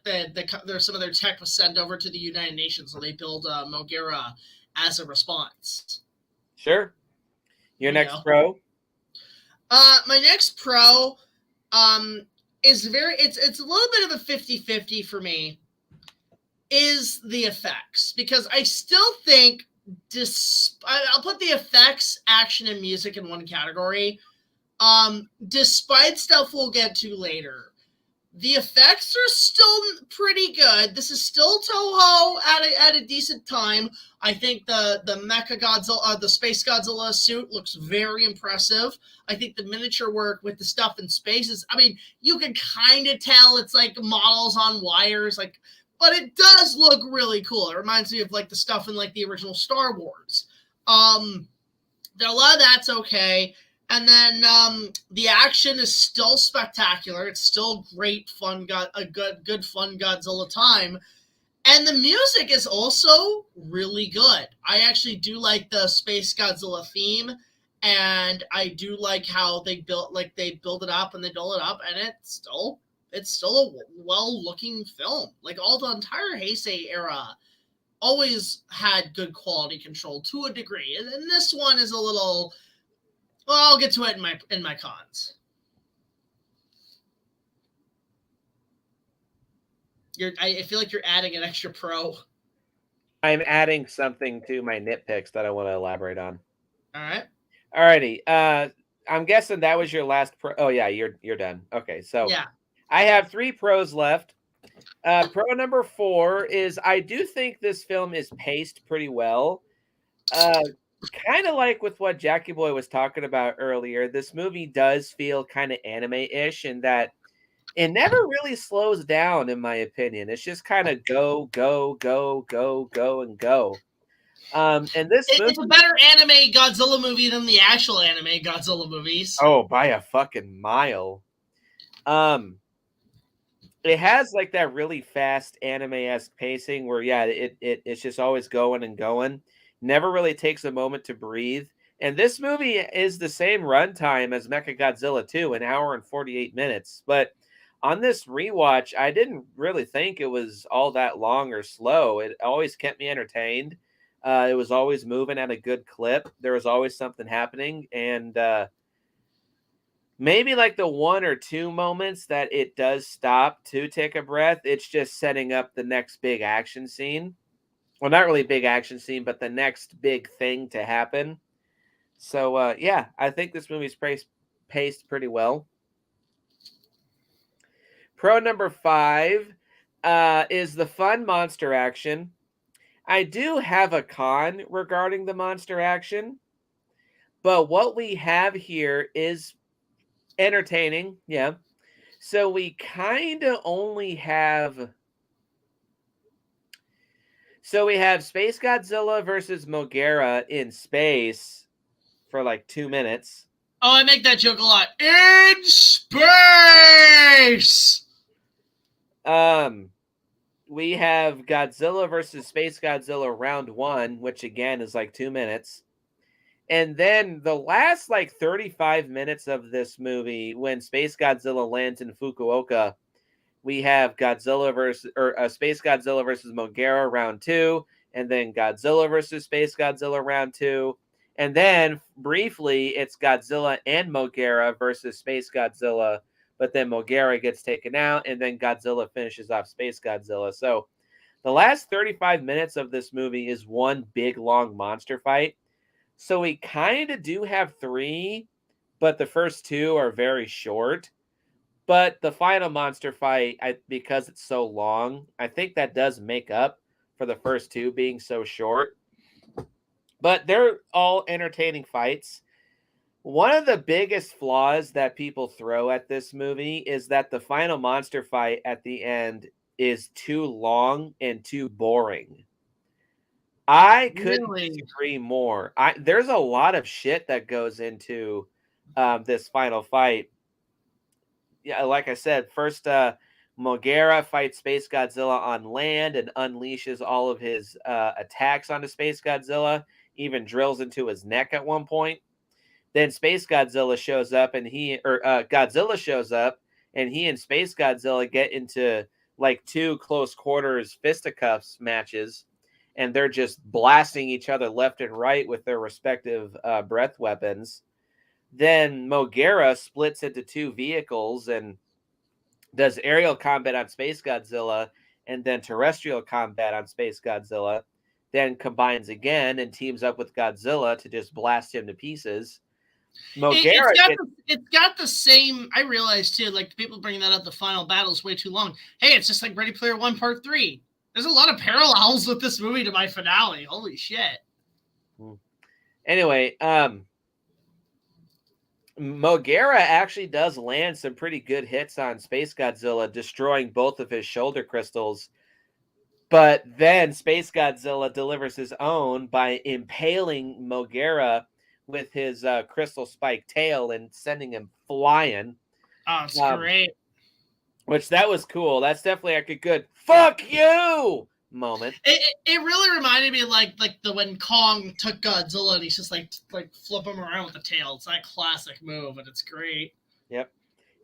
some of their tech was sent over to the United Nations, so they build Mulgera as a response. Sure. Your next pro? My next pro is it's a little bit of a 50-50 for me, is the effects, because I still think I'll put the effects, action, and music in one category. Despite stuff we'll get to later, the effects are still pretty good. This is still Toho at a decent time. I think the Mechagodzilla, the SpaceGodzilla suit looks very impressive. I think the miniature work with the stuff in space is, I mean, you can kind of tell it's like models on wires, like, but it does look really cool. It reminds me of like the stuff in like the original Star Wars. A lot of that's okay. And then the action is still spectacular. It's still great fun, a good fun Godzilla time. And the music is also really good. I actually do like the SpaceGodzilla theme, and I do like how they build it up and they build it up, and it's still a well-looking film. Like all the entire Heisei era always had good quality control to a degree, and this one is a little. Well, I'll get to it in my cons. I feel like you're adding an extra pro. I'm adding something to my nitpicks that I want to elaborate on. All right. Alrighty. I'm guessing that was your last pro. Oh yeah, you're done. Okay, so Yeah. I have 3 pros left. Pro number 4 is I do think this film is paced pretty well. Uh, kind of like with what Jackie Boy was talking about earlier. This movie does feel kind of anime-ish in that it never really slows down, in my opinion. It's just kind of go, go, go, go, go, and go. And this movie, It's a better anime Godzilla movie than the actual anime Godzilla movies. oh, by a fucking mile. Um, it has like that really fast anime-esque pacing where yeah, it's just always going and going. Never really takes a moment to breathe. And this movie is the same runtime as Mechagodzilla 2, an hour and 48 minutes. But on this rewatch, I didn't really think it was all that long or slow. It always kept me entertained. It was always moving at a good clip. There was always something happening. And maybe like the 1 or 2 moments that it does stop to take a breath, it's just setting up the next big action scene. Well, not really big action scene, but the next big thing to happen. So, yeah, I think this movie's paced pretty well. Pro number 5 is the fun monster action. I do have a con regarding the monster action, but what we have here is entertaining, yeah. So we kind of only have. So we have Space Godzilla versus Mogera in space for like 2 minutes. Oh, I make that joke a lot. In space. We have Godzilla versus Space Godzilla round 1, which again is like 2 minutes. And then the last like 35 minutes of this movie, when Space Godzilla lands in Fukuoka, we have Godzilla versus Space Godzilla versus Mogera round 2, and then Godzilla versus Space Godzilla round 2, and then briefly it's Godzilla and Mogera versus Space Godzilla, but then Mogera gets taken out, and then Godzilla finishes off Space Godzilla. So the last 35 minutes of this movie is one big long monster fight. So we kind of do have 3, but the first 2 are very short. But the final monster fight, because it's so long, I think that does make up for the first 2 being so short. But they're all entertaining fights. One of the biggest flaws that people throw at this movie is that the final monster fight at the end is too long and too boring. I couldn't disagree more. There's a lot of shit that goes into this final fight. Yeah, like I said, first Mogera fights Space Godzilla on land and unleashes all of his attacks onto Space Godzilla, even drills into his neck at one point. Then Space Godzilla shows up and Godzilla shows up and he and Space Godzilla get into like 2 close quarters fisticuffs matches, and they're just blasting each other left and right with their respective breath weapons. Then Mogera splits into 2 vehicles and does aerial combat on Space Godzilla and then terrestrial combat on Space Godzilla, then combines again and teams up with Godzilla to just blast him to pieces. It's got the same. I realize too, like people bringing that up, the final battle is way too long. Hey, it's just like Ready Player One Part 3. There's a lot of parallels with this movie to my finale. Holy shit. Anyway, Mogera actually does land some pretty good hits on Space Godzilla, destroying both of his shoulder crystals. But then Space Godzilla delivers his own by impaling Mogera with his crystal spike tail and sending him flying. Oh, it's great. Which that was cool. That's definitely like a good "fuck you" moment. It really reminded me of like the when Kong took Godzilla and he's just like flip him around with the tail. It's that classic move, and it's great. Yep.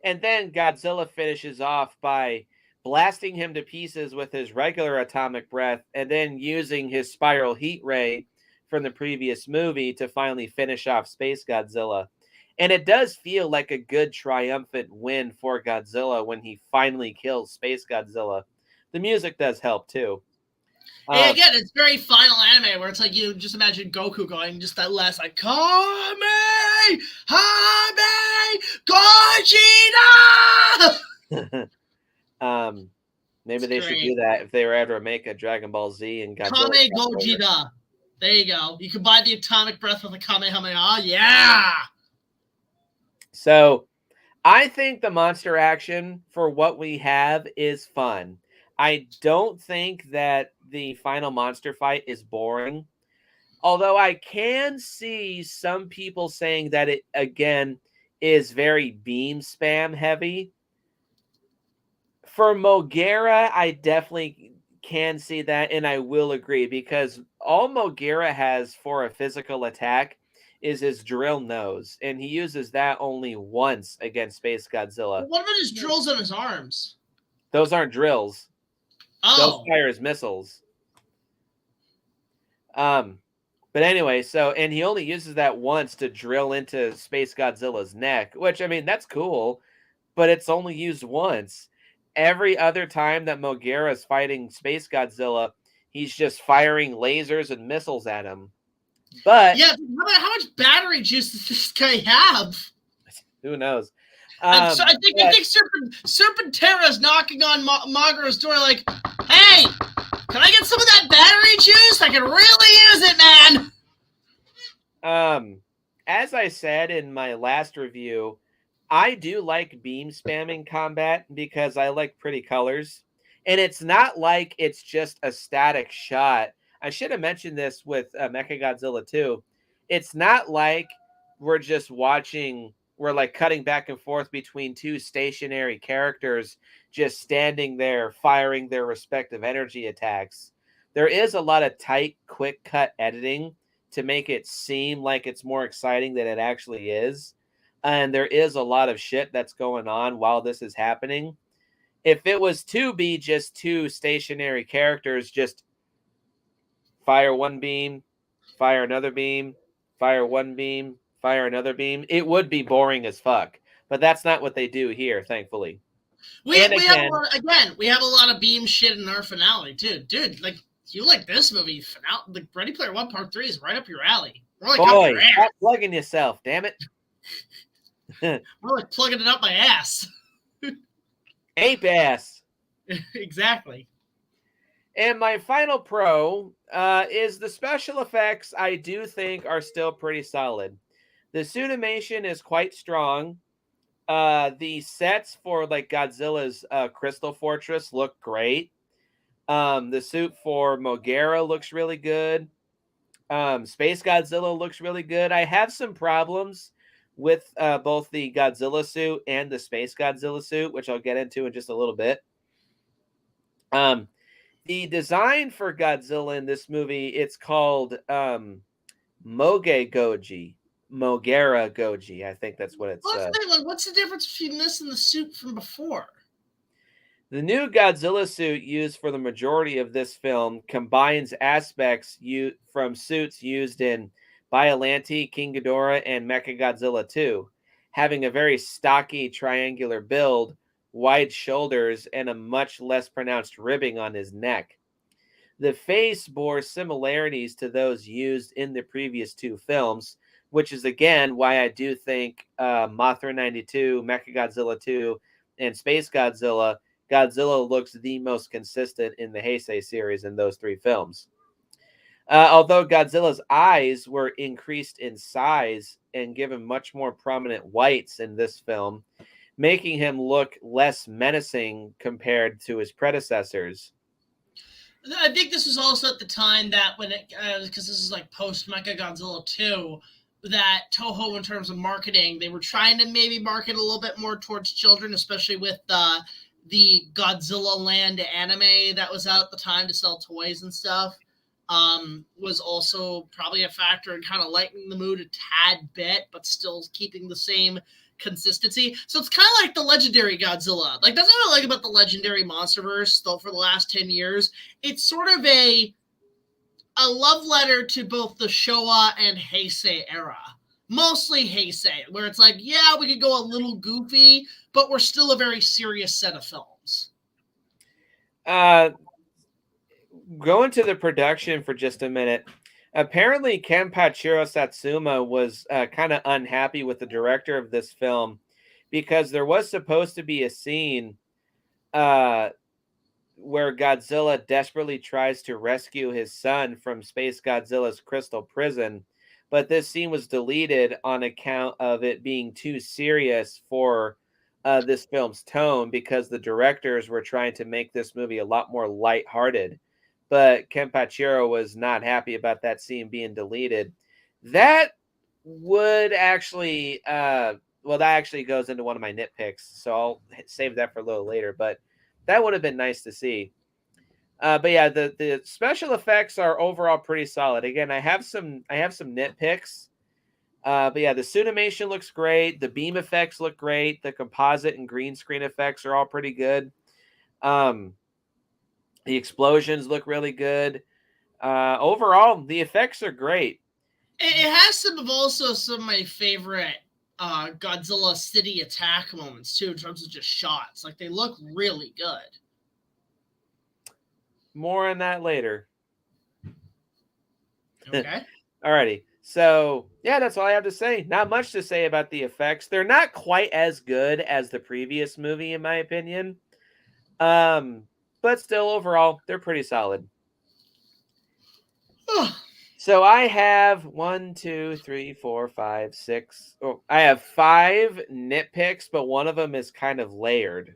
And then Godzilla finishes off by blasting him to pieces with his regular atomic breath, and then using his spiral heat ray from the previous movie to finally finish off Space Godzilla. And it does feel like a good triumphant win for Godzilla when he finally kills Space Godzilla. The music does help too. And again, it's very Final Anime where it's like you just imagine Goku going just that last like Kame Hame Gogeta. Maybe they should do that if they were ever to make a Dragon Ball Z and Godzilla. Kame Gogeta. There you go. You can buy the atomic breath with a Kamehameha. Yeah. So I think the monster action for what we have is fun. I don't think that the final monster fight is boring. Although I can see some people saying that it, again, is very beam spam heavy. For Mogera, I definitely can see that, and I will agree, because all Mogera has for a physical attack is his drill nose, and he uses that only once against SpaceGodzilla. What about his drills on his arms? Those aren't drills. Those fire as missiles. But anyway, and he only uses that once to drill into SpaceGodzilla's neck, which, I mean, that's cool, but it's only used once. Every other time that Mogera is fighting SpaceGodzilla, he's just firing lasers and missiles at him. But yeah, how much battery juice does this guy have? Who knows? I think Serpentera's knocking on Mogera's door like, hey, can I get some of that battery juice? I can really use it, man. As I said in my last review, I do like beam spamming combat because I like pretty colors. And it's not like it's just a static shot. I should have mentioned this with Mechagodzilla 2. It's not like we're just watching, we're like cutting back and forth between two stationary characters just standing there firing their respective energy attacks. There is a lot of tight, quick cut editing to make it seem like it's more exciting than it actually is. And there is a lot of shit that's going on while this is happening. If it was to be just two stationary characters, just fire one beam, fire another beam, fire one beam, fire another beam, it would be boring as fuck. But that's not what they do here, thankfully. We have a lot of beam shit in our finale, too. Dude, like, you like this movie, finale, like Ready Player One Part 3 is right up your alley. We're like Boy, stop plugging yourself, damn it. We're like plugging it up my ass. Ape ass. Exactly. And my final pro is the special effects. I do think are still pretty solid. The suitimation is quite strong. The sets for like Godzilla's Crystal Fortress look great. The suit for Mogera looks really good. SpaceGodzilla looks really good. I have some problems with both the Godzilla suit and the SpaceGodzilla suit, which I'll get into in just a little bit. The design for Godzilla in this movie, it's called Mogera Goji. I think that's what it's. What's the difference between this and the suit from before? The new Godzilla suit used for the majority of this film combines aspects from suits used in Biollante, King Ghidorah, and Mechagodzilla 2, having a very stocky triangular build, wide shoulders, and a much less pronounced ribbing on his neck. The face bore similarities to those used in the previous two films, which is, again, why I do think Mothra 92, Mechagodzilla 2, and SpaceGodzilla, Godzilla looks the most consistent in the Heisei series in those three films. Although Godzilla's eyes were increased in size and given much more prominent whites in this film, making him look less menacing compared to his predecessors. I think this was also at the time that when it, because this is like post Mechagodzilla 2, that Toho, in terms of marketing, they were trying to maybe market a little bit more towards children, especially with the Godzilla Land anime that was out at the time to sell toys and stuff. Was also probably a factor in kind of lightening the mood a tad bit, but still keeping the same consistency. So it's kind of like the legendary Godzilla. Like, that's what I like about the legendary MonsterVerse, though, for the last 10 years. It's sort of a love letter to both the Showa and Heisei era. Mostly Heisei, where it's like, yeah, we could go a little goofy, but we're still a very serious set of films. Going to the production for just a minute. Apparently, Kenpachiro Satsuma was kind of unhappy with the director of this film because there was supposed to be a scene uh, where Godzilla desperately tries to rescue his son from SpaceGodzilla's crystal prison, but this scene was deleted on account of it being too serious for this film's tone because the directors were trying to make this movie a lot more lighthearted. But Kenpachiro was not happy about that scene being deleted. That would actually, well, that actually goes into one of my nitpicks, so I'll save that for a little later. But that would have been nice to see. But yeah, the special effects are overall pretty solid. Again, I have some nitpicks. But yeah, the suitimation looks great. The beam effects look great. The composite and green screen effects are all pretty good. The explosions look really good. Overall, the effects are great. It has some of my favorite Godzilla city attack moments too, in terms of just shots. Like, they look really good. More on that later. Okay. Alrighty. So yeah, that's all I have to say. Not much to say about the effects. They're not quite as good as the previous movie, in my opinion. But still, overall, they're pretty solid. So I have 1, 2, 3, 4, 5, 6. Oh, I have 5 nitpicks, but one of them is kind of layered,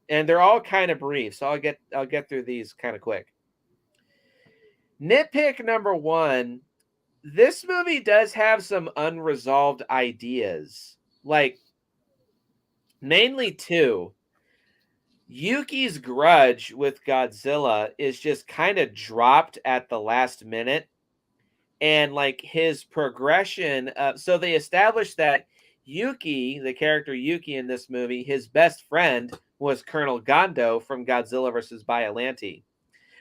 and they're all kind of brief. So I'll get through these kind of quick. Nitpick number 1: this movie does have some unresolved ideas, like mainly 2. Yuki's grudge with Godzilla is just kind of dropped at the last minute. And like his progression, so they established that Yuki, the character Yuki in this movie, his best friend was Colonel Gondo from Godzilla vs. Biollante.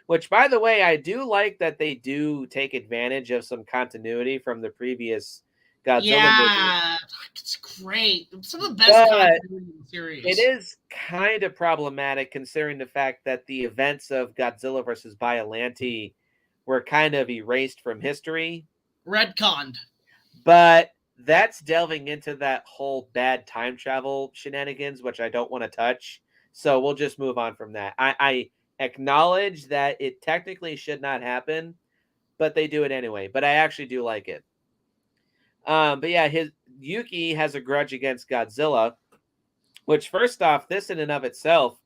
Which, by the way, I do like that they do take advantage of some continuity from the previous Godzilla movie. It's great. Some of the best continuity in the series. It is kind of problematic considering the fact that the events of Godzilla vs. Biollante were kind of erased from history. Retconned. But that's delving into that whole bad time travel shenanigans, which I don't want to touch. So we'll just move on from that. I acknowledge that it technically should not happen, but they do it anyway. But I actually do like it. But yeah, Yuki has a grudge against Godzilla, which, first off, this in and of itself,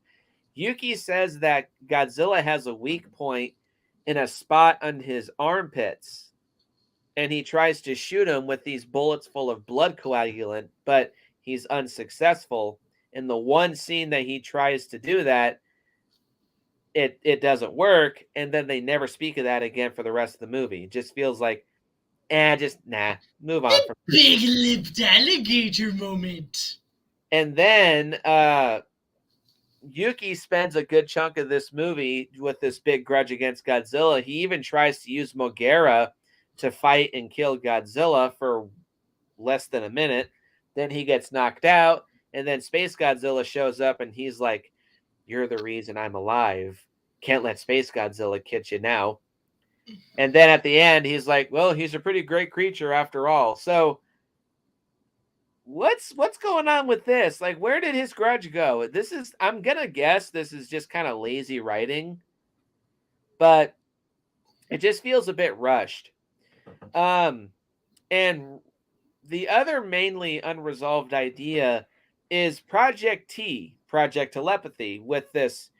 Yuki says that Godzilla has a weak point in a spot on his armpits, and he tries to shoot him with these bullets full of blood coagulant, but he's unsuccessful. In the one scene that he tries to do that, it doesn't work, and then they never speak of that again for the rest of the movie. It just feels like, move on. From big-lipped alligator moment. And then Yuki spends a good chunk of this movie with this big grudge against Godzilla. He even tries to use Mogera to fight and kill Godzilla for less than a minute. Then he gets knocked out, and then SpaceGodzilla shows up, and he's like, "You're the reason I'm alive. Can't let SpaceGodzilla catch you now." And then at the end, he's like, "Well, he's a pretty great creature after all." So what's going on with this? Like, where did his grudge go? I'm gonna guess this is just kind of lazy writing, but it just feels a bit rushed. And the other mainly unresolved idea is Project Telepathy, with this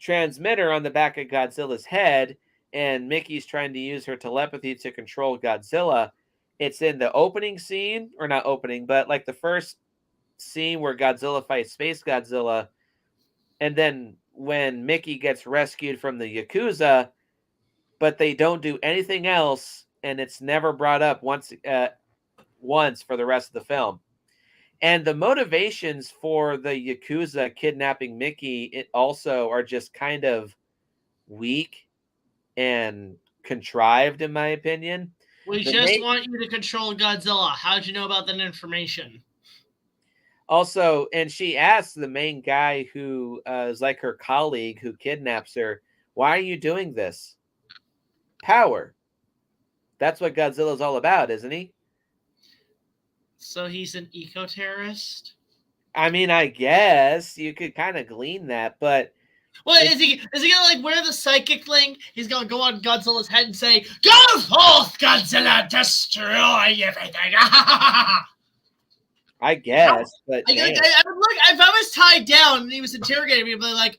transmitter on the back of Godzilla's head, and Mickey's trying to use her telepathy to control Godzilla. It's in the opening scene, or not opening, but like the first scene where Godzilla fights SpaceGodzilla, and then when Mickey gets rescued from the Yakuza, but they don't do anything else, and it's never brought up once for the rest of the film. And the motivations for the Yakuza kidnapping Mickey also are just kind of weak and contrived, in my opinion. We just want you to control Godzilla. How'd you know about that information? Also, and she asks the main guy who is like her colleague who kidnaps her, "Why are you doing this?" Power. That's what Godzilla's all about, isn't he? So he's an eco-terrorist? I mean, I guess you could kind of glean that, but What is he gonna like wear the psychic link? He's gonna go on Godzilla's head and say, "Go forth, Godzilla, destroy everything." I guess, but I would look if I was tied down and he was interrogating me, I'd be like,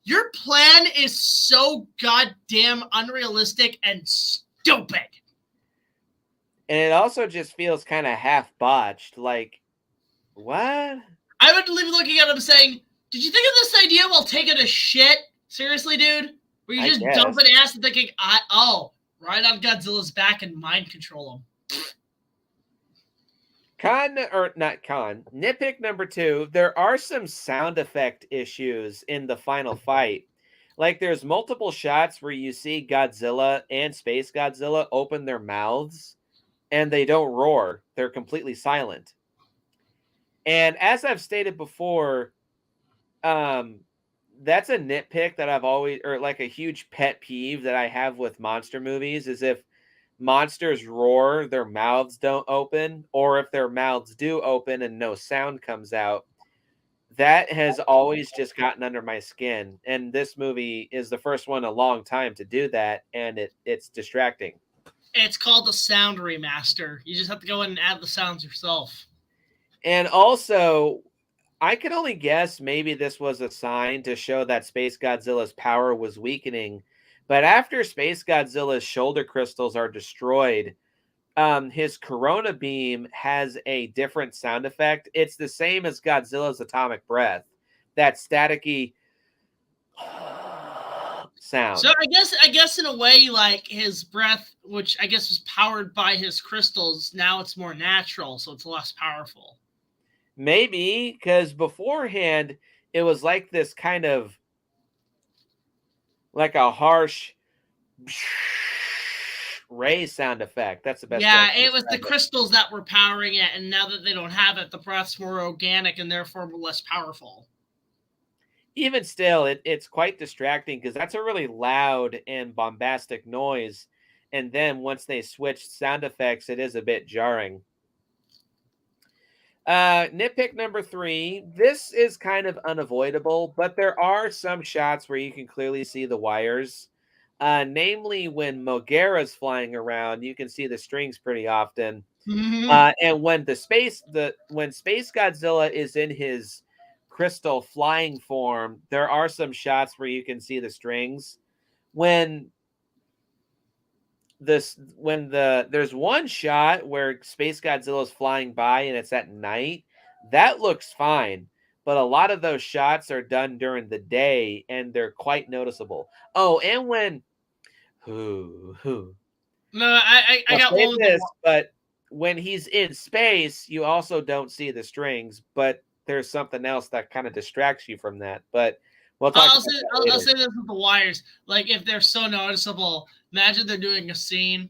"Your plan is so goddamn unrealistic and stupid." and it also just feels kind of half botched. Like, what? I would be looking at him saying, "Did you think of this idea while taking a shit? Seriously, dude? Were you just dumping ass and thinking, right on Godzilla's back and mind control him?" Nitpick number 2, there are some sound effect issues in the final fight. Like, there's multiple shots where you see Godzilla and SpaceGodzilla open their mouths, and they don't roar. They're completely silent. And as I've stated before, that's a nitpick that I've always, or like a huge pet peeve that I have with monster movies, is if monsters roar, their mouths don't open, or if their mouths do open and no sound comes out. That has always just gotten under my skin, and this movie is the first one in a long time to do that, and it's distracting. It's called the sound remaster. You just have to go in and add the sounds yourself. And also, I can only guess maybe this was a sign to show that SpaceGodzilla's power was weakening. But after SpaceGodzilla's shoulder crystals are destroyed, his Corona beam has a different sound effect. It's the same as Godzilla's atomic breath, that staticky sound. So I guess in a way, like his breath, which I guess was powered by his crystals, now it's more natural, so it's less powerful. Maybe, because beforehand it was like this kind of like a harsh ray sound effect. That's the best. Yeah, it was the crystals that were powering it, and now that they don't have it, the breath's more organic and therefore less powerful. Even still, it's quite distracting because that's a really loud and bombastic noise. And then once they switched sound effects, it is a bit jarring. Nitpick number 3. This is kind of unavoidable, but there are some shots where you can clearly see the wires. Namely, when Mogera's flying around, you can see the strings pretty often. Mm-hmm. And when SpaceGodzilla is in his crystal flying form, there are some shots where you can see the strings. There's one shot where SpaceGodzilla is flying by and it's at night. That looks fine, but a lot of those shots are done during the day and they're quite noticeable. Oh, and when No, I got one with this, but when he's in space, you also don't see the strings, but there's something else that kind of distracts you from that. But we'll talk I'll say this with the wires. Like, if they're so noticeable, imagine they're doing a scene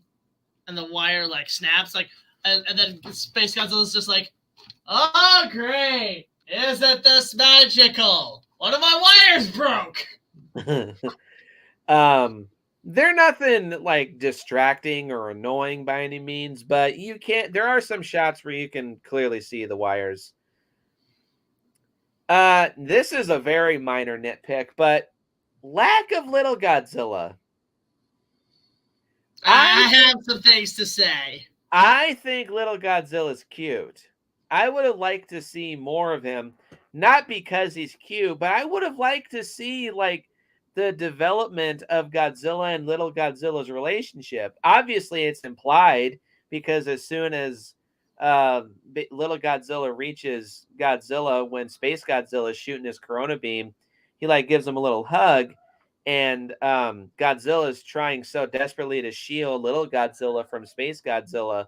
and the wire like snaps, like, and then Space Godzilla's just like, "Oh, great! Isn't this magical? One of my wires broke." They're nothing like distracting or annoying by any means, but there are some shots where you can clearly see the wires. This is a very minor nitpick, but lack of little Godzilla. I have some things to say. I think little Godzilla is cute. I would have liked to see more of him, not because he's cute, but I would have liked to see like the development of Godzilla and little Godzilla's relationship. Obviously, it's implied because as soon as little Godzilla reaches Godzilla, when SpaceGodzilla is shooting his Corona beam, he like gives him a little hug, and Godzilla is trying so desperately to shield little Godzilla from SpaceGodzilla.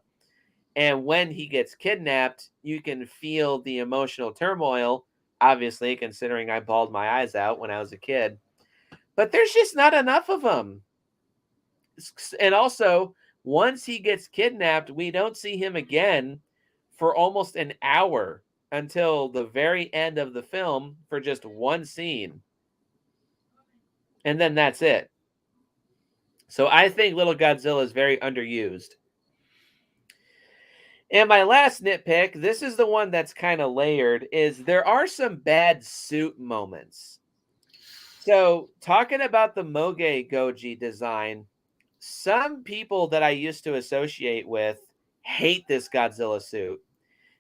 And when he gets kidnapped, you can feel the emotional turmoil, obviously, considering I bawled my eyes out when I was a kid. But there's just not enough of them. And also, once he gets kidnapped, we don't see him again for almost an hour. until the very end of the film for just one scene. And then that's it. So I think Little Godzilla is very underused. And my last nitpick, this is the one that's kind of layered, is there are some bad suit moments. So talking about the Moge Goji design, some people that I used to associate with hate this Godzilla suit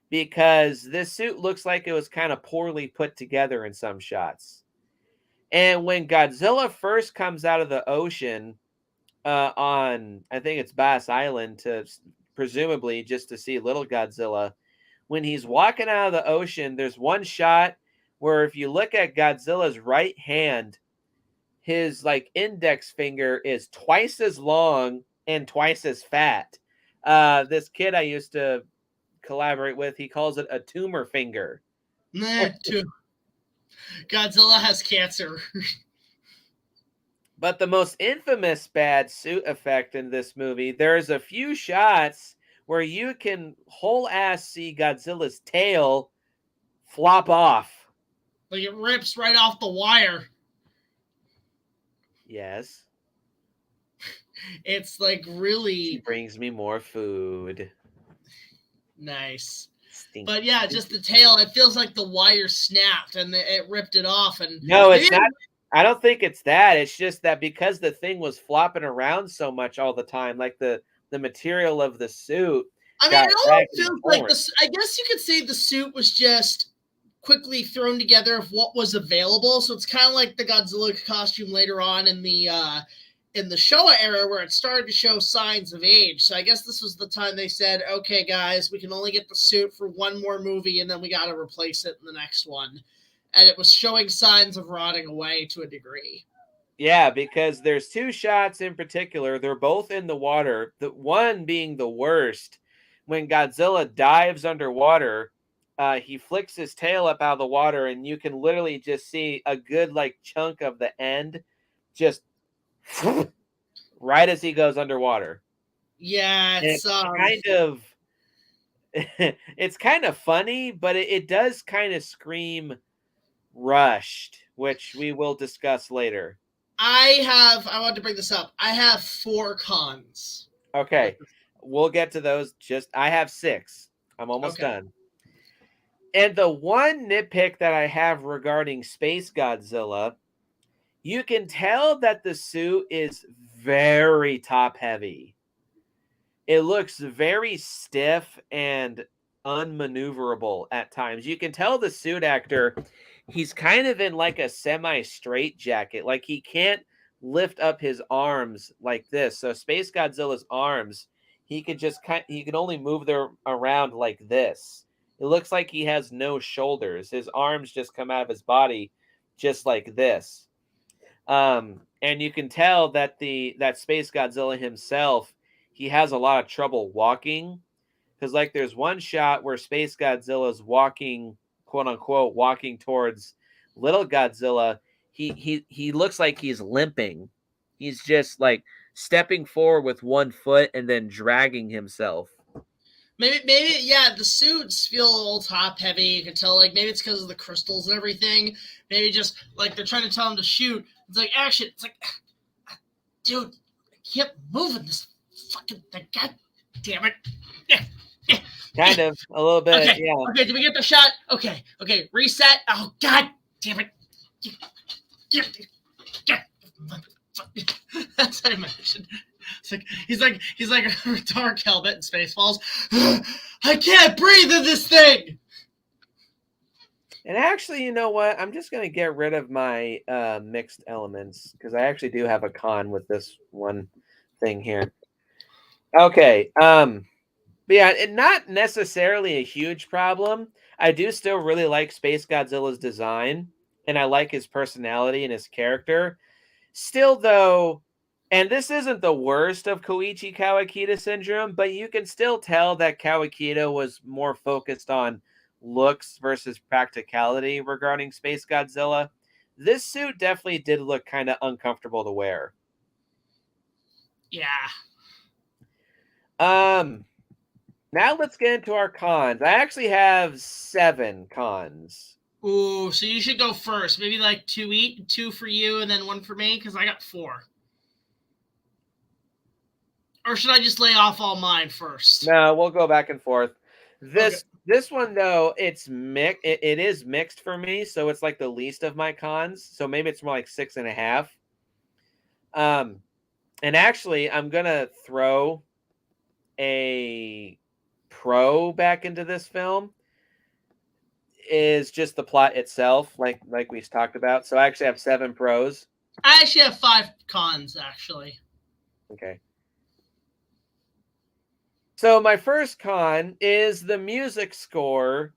because this suit looks like it was kind of poorly put together in some shots. And when Godzilla first comes out of the ocean on, I think it's Bass Island, to presumably just to see little Godzilla, when he's walking out of the ocean, there's one shot where if you look at Godzilla's right hand, his like index finger is twice as long and twice as fat. This kid I used to collaborate with, he calls it a tumor finger. Godzilla has cancer. But the most infamous bad suit effect in this movie, there's a few shots where you can whole ass see Godzilla's tail flop off. Like it rips right off the wire. Yes. It's like really... She brings me more food. Nice. Stinky. But yeah, just the tail, it feels like the wire snapped and it ripped it off. And no, it's not. I don't think it's that. It's just that because the thing was flopping around so much all the time, like the material of the suit. I mean, it almost feels like this. I guess you could say the suit was just quickly thrown together of what was available. So it's kind of like the Godzilla costume later on in the Showa era, where it started to show signs of age. So I guess this was the time they said, okay, guys, we can only get the suit for one more movie, and then we got to replace it in the next one. And it was showing signs of rotting away to a degree. Yeah, because there's two shots in particular. They're both in the water. The one being the worst, when Godzilla dives underwater, he flicks his tail up out of the water, and you can literally just see a good like chunk of the end just right as he goes underwater. Yeah, it's kind of it's kind of funny, but it does kind of scream rushed, which we will discuss later. I want to bring this up. I have 4 cons. Okay, we'll get to those. I have 6. I'm almost done. And the one nitpick that I have regarding SpaceGodzilla, you can tell that the suit is very top heavy. It looks very stiff and unmaneuverable at times. You can tell the suit actor, he's kind of in like a semi-straight jacket. Like he can't lift up his arms like this. So SpaceGodzilla's arms, he can only move them around like this. It looks like he has no shoulders. His arms just come out of his body just like this. And you can tell that that SpaceGodzilla himself, he has a lot of trouble walking. Because like there's one shot where SpaceGodzilla's walking, quote unquote, walking towards little Godzilla. He looks like he's limping. He's just like stepping forward with one foot and then dragging himself. Maybe, yeah, the suits feel a little top heavy. You can tell, like, maybe it's because of the crystals and everything. Maybe just, like, they're trying to tell him to shoot. It's like, action. It's like, dude, I keep moving this fucking thing. God damn it. Kind of, a little bit, okay. Yeah. Okay, did we get the shot? Okay, reset. Oh, God damn it. That's animation. It's like he's like a dark helmet in Spaceballs. I can't breathe in this thing. And actually, you know what? I'm just gonna get rid of my mixed elements because I actually do have a con with this one thing here. Okay. But yeah, not necessarily a huge problem. I do still really like SpaceGodzilla's design, and I like his personality and his character. Still, though, and this isn't the worst of Koichi Kawakita syndrome, but you can still tell that Kawakita was more focused on looks versus practicality regarding SpaceGodzilla. This suit definitely did look kind of uncomfortable to wear. Yeah. Now let's get into our cons. I actually have 7 cons. Ooh, so you should go first. Maybe like two for you and then one for me, because I got 4. Or should I just lay off all mine first? No, we'll go back and forth. Okay. This one though, it's it is mixed for me, so it's like the least of my cons. So maybe it's more like 6.5. And actually, I'm gonna throw a pro back into this film. Is just the plot itself, like we talked about. So I actually have 7 pros. I actually have 5 cons, actually. Okay. So my first con is the music score.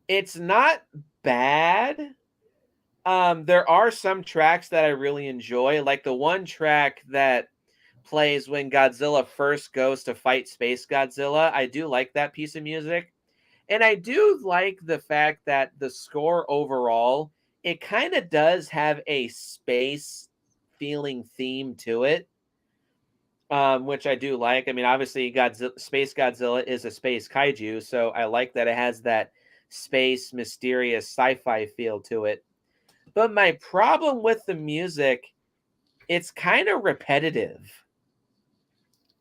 It's not bad. There are some tracks that I really enjoy, like the one track that plays when Godzilla first goes to fight SpaceGodzilla. I do like that piece of music. And I do like the fact that the score overall, it kind of does have a space feeling theme to it, which I do like. I mean, obviously, Space Godzilla is a space kaiju, so I like that it has that space mysterious sci-fi feel to it. But my problem with the music, it's kind of repetitive.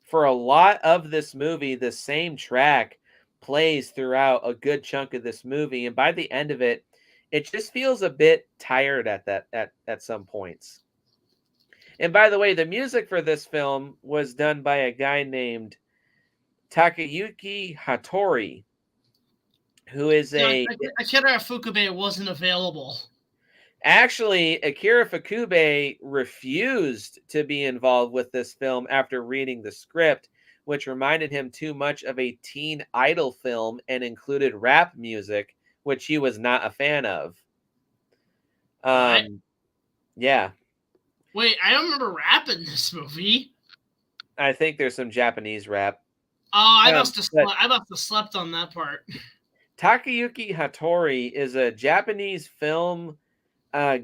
For a lot of this movie, the same track plays throughout a good chunk of this movie, and by the end of it, it just feels a bit tired at some points. And by the way, the music for this film was done by a guy named Takayuki Hattori, who is Akira Ifukube wasn't available. Actually, Akira Ifukube refused to be involved with this film after reading the script, which reminded him too much of a teen idol film and included rap music, which he was not a fan of. Yeah. Wait, I don't remember rap in this movie. I think there's some Japanese rap. Oh, I must have slept on that part. Takayuki Hattori is a Japanese film,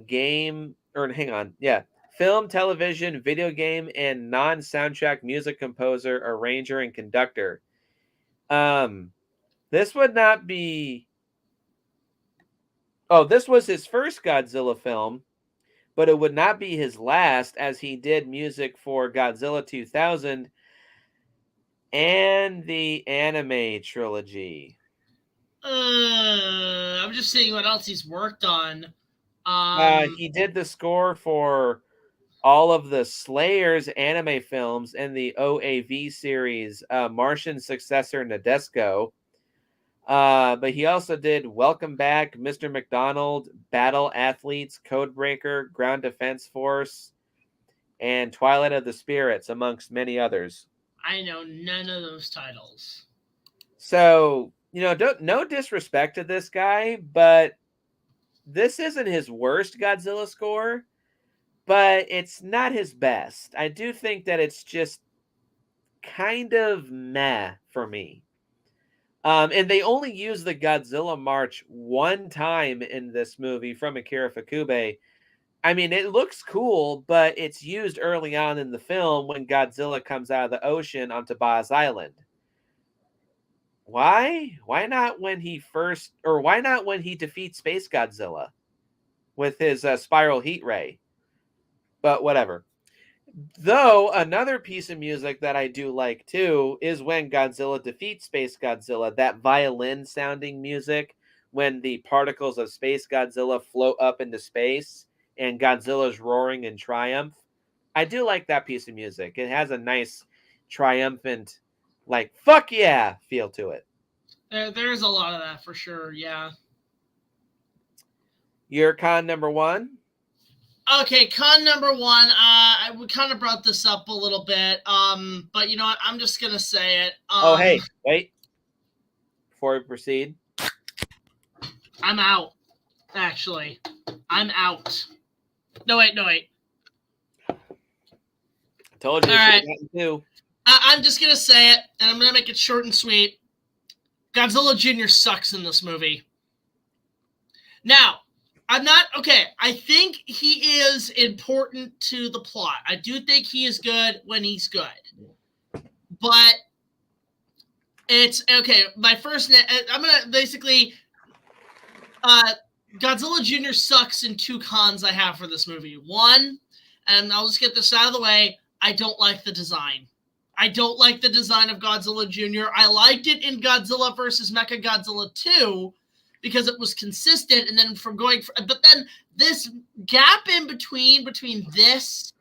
game, or hang on, yeah, film, television, video game, and non-soundtrack music composer, arranger, and conductor. This would not be. Oh, this was his first Godzilla film, but it would not be his last, as he did music for Godzilla 2000 and the anime trilogy. I'm just seeing what else he's worked on. He did the score for all of the Slayers anime films and the OAV series, Martian Successor Nadesco. But he also did Welcome Back, Mr. McDonald, Battle Athletes, Codebreaker, Ground Defense Force, and Twilight of the Spirits, amongst many others. I know none of those titles. So, no disrespect to this guy, but this isn't his worst Godzilla score, but it's not his best. I do think that it's just kind of meh for me. And they only use the Godzilla March one time in this movie from Akira Ifukube. I mean, it looks cool, but it's used early on in the film when Godzilla comes out of the ocean onto Baz Island. Why? Why not when he defeats Space Godzilla with his spiral heat ray? But whatever. Though another piece of music that I do like too is when Godzilla defeats Space Godzilla, that violin sounding music when the particles of Space Godzilla float up into space and Godzilla's roaring in triumph. I do like that piece of music. It has a nice triumphant, like, fuck yeah feel to it. There's a lot of that for sure, yeah. Your con number 1? Okay, con number 1. We kind of brought this up a little bit, but you know what? I'm just gonna say it. Oh, hey, wait. Before we proceed, I'm out. Actually, I'm out. No wait. I told you. All right. Too. I'm just gonna say it, and I'm gonna make it short and sweet. Godzilla Jr. sucks in this movie. Now, I'm not okay. I think he is important to the plot. I do think he is good when he's good. But It's okay. My first, I'm gonna basically, Godzilla Jr. sucks in two cons I have for this movie. One, and I'll just get this out of the way, I don't like the design. I don't like the design of Godzilla Jr. I liked it in Godzilla vs. Mechagodzilla 2 because it was consistent, and then but then this gap in between this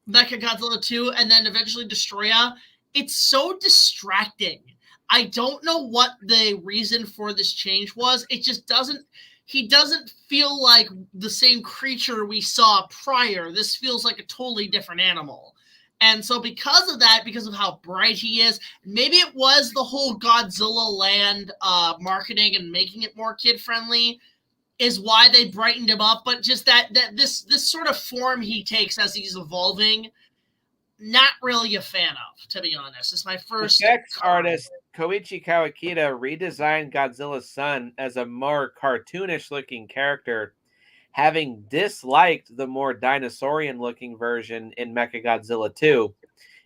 Mechagodzilla 2 and then eventually Destroya, it's so distracting. I don't know what the reason for this change was. It just doesn't. He doesn't feel like the same creature we saw prior. This feels like a totally different animal. And so because of that, because of how bright he is, maybe it was the whole Godzilla Land marketing and making it more kid-friendly is why they brightened him up. But just that this sort of form he takes as he's evolving, not really a fan of, to be honest. It's my first. Effects artist Koichi Kawakita redesigned Godzilla's son as a more cartoonish-looking character, having disliked the more dinosaurian-looking version in Mechagodzilla 2.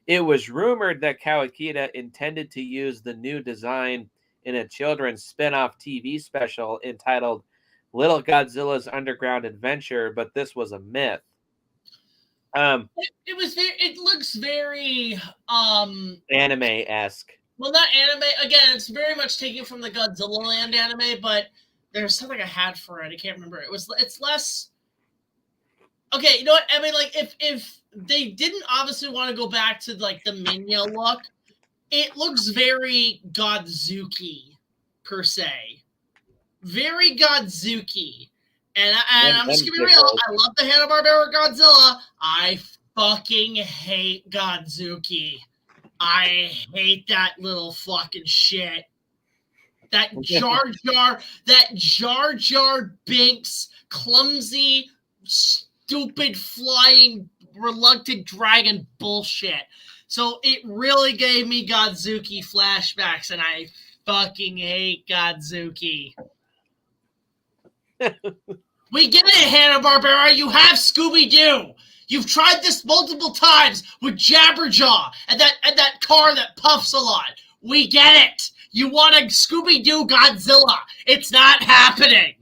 It was rumored that Kawakita intended to use the new design in a children's spin-off TV special entitled Little Godzilla's Underground Adventure, but this was a myth. It looks very anime-esque. Well, not anime. Again, it's very much taken from the Godzilla Land anime, but there's something I had for it. I can't remember. It's less. Okay, you know what? I mean, like if they didn't obviously want to go back to like the Minya look, it looks very Godzuki per se, very Godzuki. And I'm just gonna be real. I love the Hanna-Barbera Godzilla. I fucking hate Godzuki. I hate that little fucking shit. That Jar Jar Binks, clumsy, stupid, flying, reluctant dragon bullshit. So it really gave me Godzuki flashbacks, and I fucking hate Godzuki. We get it, Hanna-Barbera. You have Scooby-Doo. You've tried this multiple times with Jabberjaw and that car that puffs a lot. We get it. You want a Scooby-Doo Godzilla. It's not happening.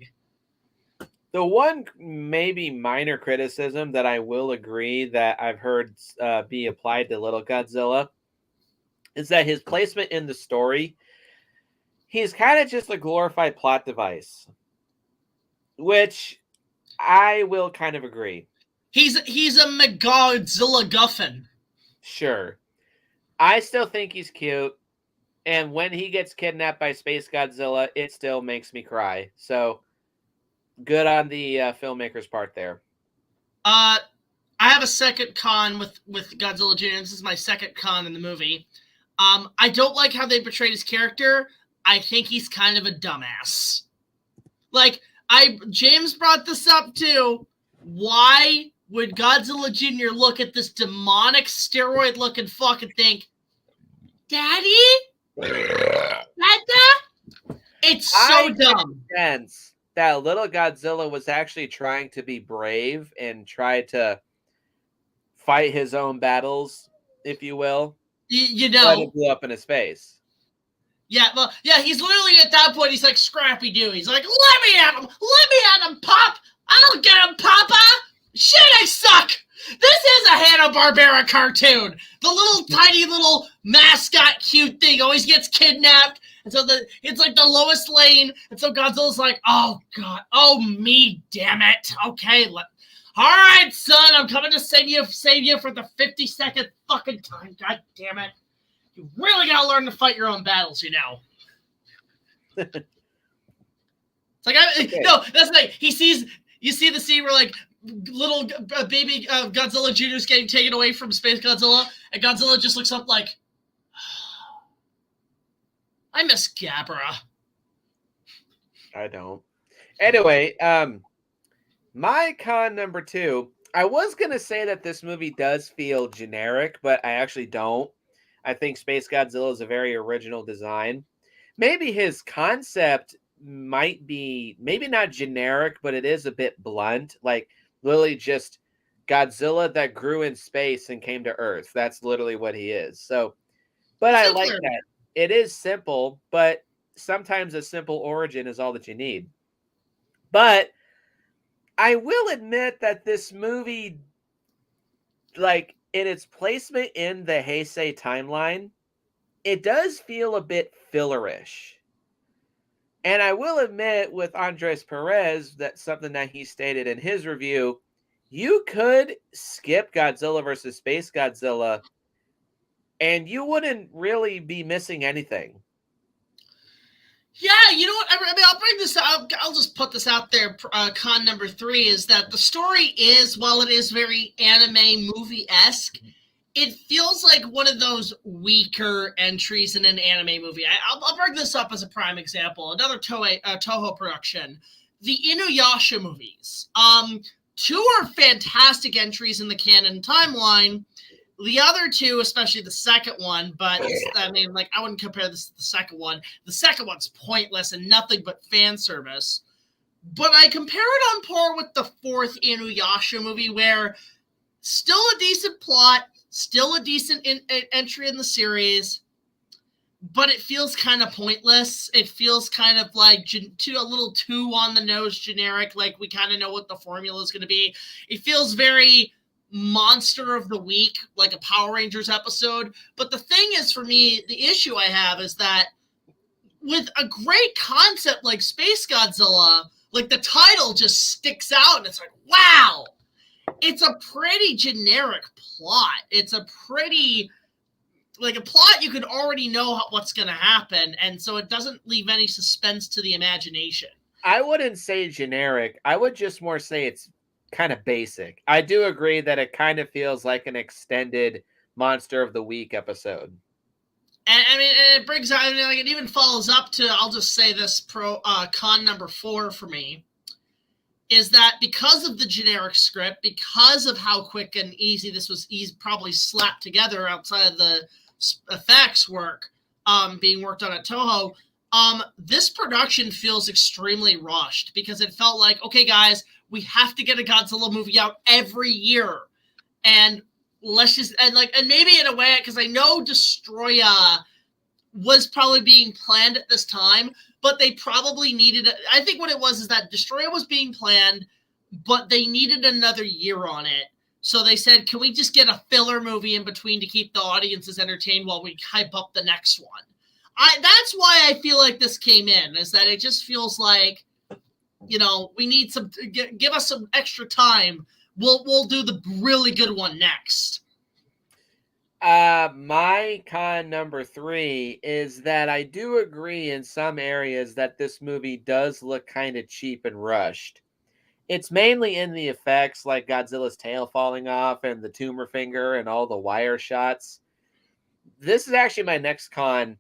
The one maybe minor criticism that I will agree that I've heard be applied to Little Godzilla is that his placement in the story, he's kind of just a glorified plot device, which I will kind of agree. He's a Megodzilla Guffin. Sure. I still think he's cute. And when he gets kidnapped by SpaceGodzilla, it still makes me cry. So, good on the filmmaker's part there. I have a second con with Godzilla Jr. This is my second con in the movie. I don't like how they portrayed his character. I think he's kind of a dumbass. Like, James brought this up too. Why would Godzilla Jr. look at this demonic steroid-looking fucking thing? Daddy? Dada? It's so dumb. Sense that Little Godzilla was actually trying to be brave and try to fight his own battles, if you will. You know. But it blew up in his face. Yeah, well, yeah, he's literally at that point, he's like Scrappy-Doo. He's like, let me at him! Let me at him, Pop! I'll get him, Papa! Shit, I suck! This is a Hanna-Barbera cartoon! The little tiny little mascot cute thing always gets kidnapped, and so it's like the Lois Lane, and so Godzilla's like, oh god, oh me, damn it. Okay, all right, son, I'm coming to save you for the 52nd fucking time, god damn it. You really gotta learn to fight your own battles, you know. It's like, no, that's like, you see the scene where like little baby Godzilla Jr. is getting taken away from SpaceGodzilla, and Godzilla just looks up like, I miss Gabra. I don't. Anyway, my con number 2, I was going to say that this movie does feel generic, but I actually don't. I think SpaceGodzilla is a very original design. Maybe his concept might be, maybe not generic, but it is a bit blunt. Like, literally just Godzilla that grew in space and came to Earth. That's literally what he is. So, but I like that. it is simple, but sometimes a simple origin is all that you need. But I will admit that this movie, like in its placement in the Heisei timeline, it does feel a bit fillerish. And I will admit with Andres Perez, that's something that he stated in his review, you could skip Godzilla versus Space Godzilla and you wouldn't really be missing anything. Yeah, you know what? I mean, I'll bring this up. I'll just put this out there. Con number 3 is that the story is, while it is very anime movie-esque, it feels like one of those weaker entries in an anime movie. I'll bring this up as a prime example. Another Toho production, the Inuyasha movies. 2 are fantastic entries in the canon timeline. The other 2, especially the second one, but I mean, like, I wouldn't compare this to the second one. The second one's pointless and nothing but fan service. But I compare it on par with the 4th Inuyasha movie, where still a decent plot, still a decent entry in the series, but it feels kind of pointless. It feels kind of like a little too on the nose generic, like we kind of know what the formula is going to be. It feels very monster of the week, like a Power Rangers episode. But the thing is, for me, the issue I have is that with a great concept like Space Godzilla, like the title just sticks out and it's like, wow, it's a pretty generic plot. It's a pretty, like, a plot you could already know what's going to happen. And so it doesn't leave any suspense to the imagination. I wouldn't say generic. I would just more say it's kind of basic. I do agree that it kind of feels like an extended Monster of the Week episode. And I mean, it brings out, I mean, like, it even follows up to, I'll just say this, con number 4 for me, is that because of the generic script, because of how quick and easy this was probably slapped together outside of the effects work being worked on at Toho, this production feels extremely rushed, because it felt like, okay, guys, we have to get a Godzilla movie out every year. And let's just, and maybe in a way, because I know Destroya was probably being planned at this time, but they probably needed, I think what it was is that Destroya was being planned, but they needed another year on it. So they said, can we just get a filler movie in between to keep the audiences entertained while we hype up the next one? That's why I feel like this came in, is that it just feels like, you know, we need some, give us some extra time. We'll do the really good one next. My con number 3 is that I do agree in some areas that this movie does look kind of cheap and rushed. It's mainly in the effects, like Godzilla's tail falling off and the tumor finger and all the wire shots. This is actually my next con.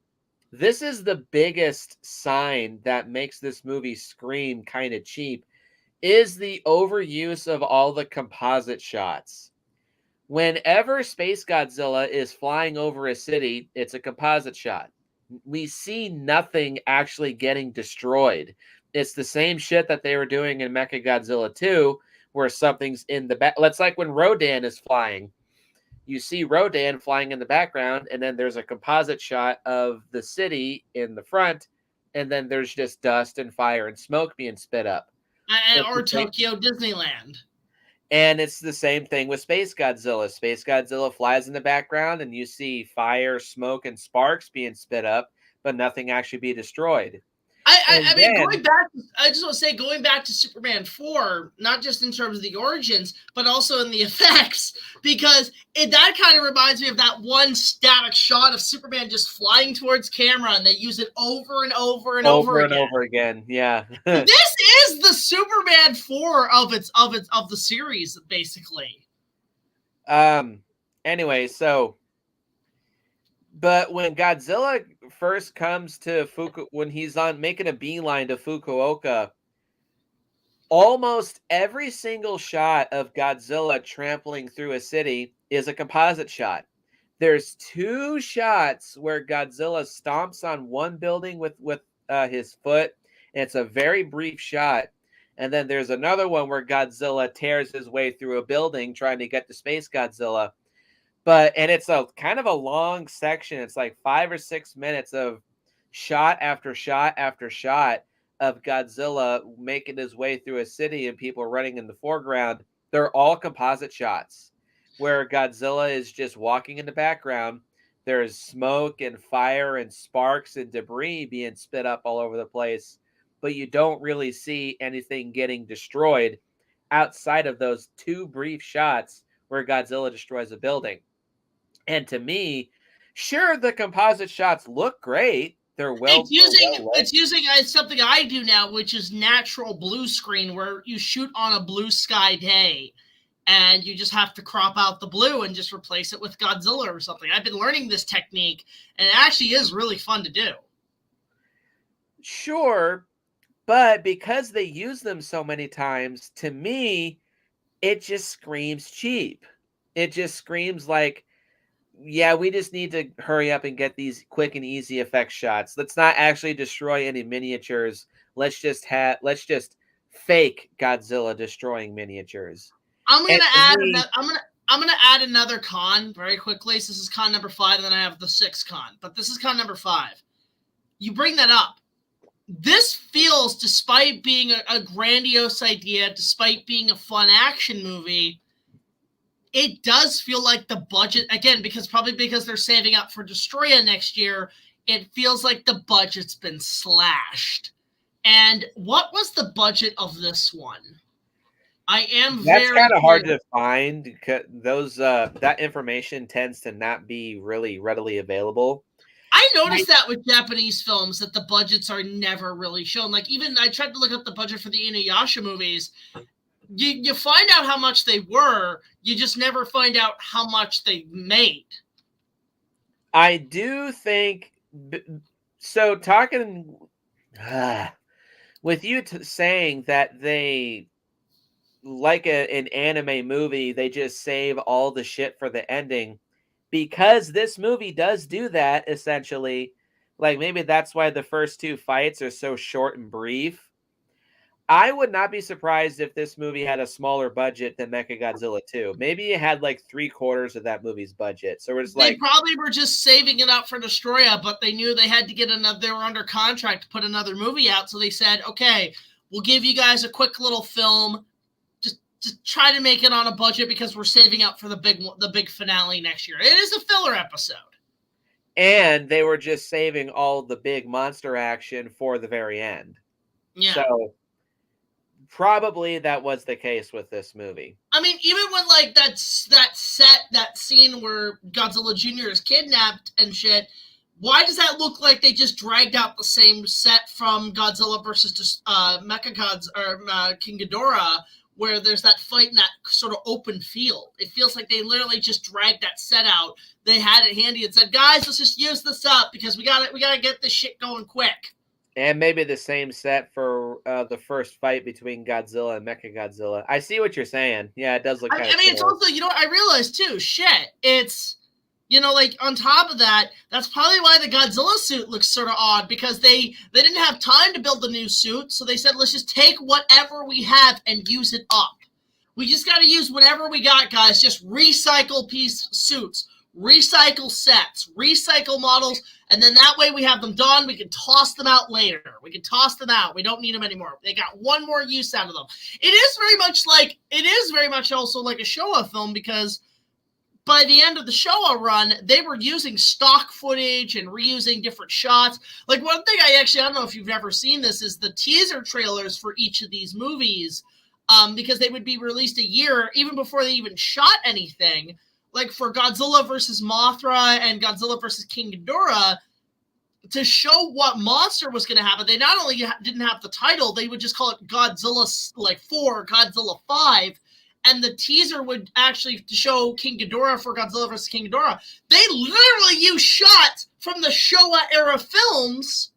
This is the biggest sign that makes this movie scream kind of cheap, is the overuse of all the composite shots. Whenever Space Godzilla is flying over a city, it's a composite shot. We see nothing actually getting destroyed. It's the same shit that they were doing in Mechagodzilla 2, where something's in the back. It's like when Rodan is flying. You see Rodan flying in the background, and then there's a composite shot of the city in the front, and then there's just dust and fire and smoke being spit up. Or Tokyo Disneyland. And it's the same thing with Space Godzilla. Space Godzilla flies in the background, and you see fire, smoke, and sparks being spit up, but nothing actually be destroyed. I mean, going back, I just want to say, going back to Superman 4, not just in terms of the origins, but also in the effects, because that kind of reminds me of that one static shot of Superman just flying towards camera, and they use it over and over and over again. Over again, yeah. This is the Superman 4 of the series, basically. Anyway, so, but when Godzilla first comes to when he's on making a beeline to Fukuoka, almost every single shot of Godzilla trampling through a city is a composite shot. There's 2 shots where Godzilla stomps on one building with his foot, and it's a very brief shot. And then there's another one where Godzilla tears his way through a building trying to get to Space Godzilla. and it's a kind of a long section. It's like 5 or 6 minutes of shot after shot after shot of Godzilla making his way through a city and people running in the foreground. They're all composite shots where Godzilla is just walking in the background. There's smoke and fire and sparks and debris being spit up all over the place, but you don't really see anything getting destroyed outside of those 2 brief shots where Godzilla destroys a building. And to me, sure, the composite shots look great. They're well it's using something I do now, which is natural blue screen, where you shoot on a blue sky day and you just have to crop out the blue and just replace it with Godzilla or something. I've been learning this technique, and it actually is really fun to do. Sure, but because they use them so many times, to me, it just screams cheap. It just screams like, yeah, we just need to hurry up and get these quick and easy effect shots. Let's not actually destroy any miniatures. Let's just fake Godzilla destroying miniatures. I'm gonna add another con very quickly. So this is con number 5, and then I have the 6th con. But this is con number 5. You bring that up. This feels, despite being a grandiose idea, despite being a fun action movie, it does feel like the budget, again, because they're saving up for Destroya next year, it feels like the budget's been slashed. And what was the budget of this one? That's kind of hard to find, because those that information tends to not be really readily available. I noticed that with Japanese films, that the budgets are never really shown. Like, even I tried to look up the budget for the Inuyasha movies. You find out how much they were, you just never find out how much they made. I do think so. Talking with you saying that they, like an anime movie, they just save all the shit for the ending, because this movie does do that essentially. Like, maybe that's why the first 2 fights are so short and brief. I would not be surprised if this movie had a smaller budget than Mechagodzilla 2. Maybe it had like 3/4 of that movie's budget. So it's like, they probably were just saving it up for Destroya, but they knew they had to get another. They were under contract to put another movie out, so they said, "Okay, we'll give you guys a quick little film, just try to make it on a budget because we're saving up for the big finale next year." It is a filler episode, and they were just saving all the big monster action for the very end. Yeah. So probably that was the case with this movie. I mean, even when like that scene where Godzilla Jr. is kidnapped and shit, why does that look like they just dragged out the same set from Godzilla versus Mechagods or King Ghidorah, where there's that fight in that sort of open field? It feels like they literally just dragged that set out. They had it handy and said, "Guys, let's just use this up because we gotta get this shit going quick." And maybe the same set for the first fight between Godzilla and Mechagodzilla. I see what you're saying. Yeah, it does look kind of cool. It's also, I realized too, it's, like, on top of that, that's probably why the Godzilla suit looks sort of odd, because they didn't have time to build a new suit, so they said, let's just take whatever we have and use it up. We just got to use whatever we got, guys. Just recycle suits. Recycle sets, recycle models, and then that way we have them done. We can toss them out later. We can toss them out. We don't need them anymore. They got one more use out of them. It is very much also like a Showa film, because by the end of the Showa run, they were using stock footage and reusing different shots. Like, one thing I don't know if you've ever seen this, is the teaser trailers for each of these movies, because they would be released a year even before they even shot anything. Like, for Godzilla versus Mothra and Godzilla versus King Ghidorah, to show what monster was going to happen, they not only didn't have the title, they would just call it Godzilla 4, Godzilla 5, and the teaser would actually show King Ghidorah for Godzilla versus King Ghidorah. They literally used shots from the Showa era films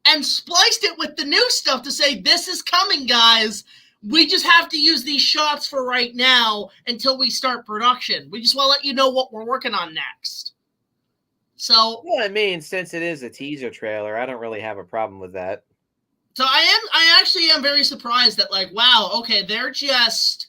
and spliced it with the new stuff to say, this is coming, guys. We just have to use these shots for right now until we start production. We just want to let you know what we're working on next. So, well, I mean, since it is a teaser trailer, I don't really have a problem with that. So I actually am very surprised that, like, wow, okay, they're just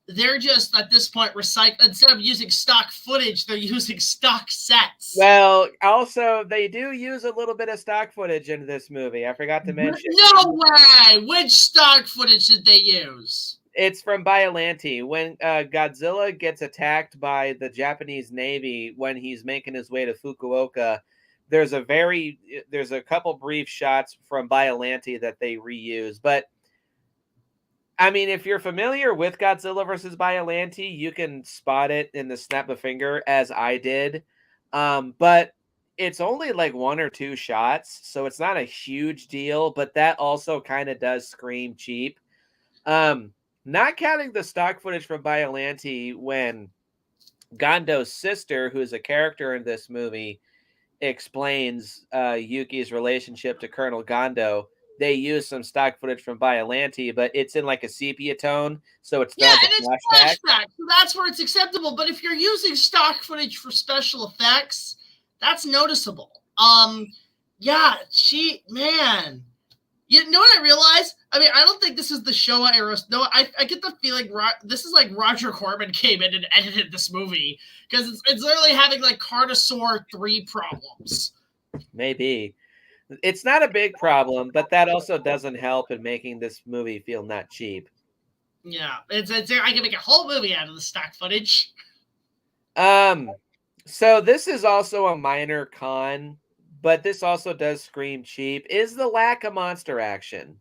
they're just at this point recycle instead of using stock footage, they're using stock sets. Well, also they do use a little bit of stock footage in this movie. I forgot to mention. No way! Which stock footage did they use? It's from Biollante. When Godzilla gets attacked by the Japanese Navy when he's making his way to Fukuoka, there's a couple brief shots from Biollante that they reuse. But I mean, if you're familiar with Godzilla versus Biollante, you can spot it in the snap of a finger, as I did. But it's only like 1 or 2 shots, so it's not a huge deal. But that also kind of does scream cheap. Not counting the stock footage from Biollante when Gando's sister, who is a character in this movie, explains Yuki's relationship to Colonel Gando. They use some stock footage from Biollante, but it's in like a sepia tone, so it's not and it's flashback. So that's where it's acceptable. But if you're using stock footage for special effects, that's noticeable. You know what I realized? I mean, I don't think this is the Showa era. No, I get the feeling this is like Roger Corman came in and edited this movie because it's literally having like Carnosaur 3 problems. Maybe. It's not a big problem, but that also doesn't help in making this movie feel not cheap. Yeah, it's I can make a whole movie out of the stock footage. So this is also a minor con, but this also does scream cheap, is the lack of monster action.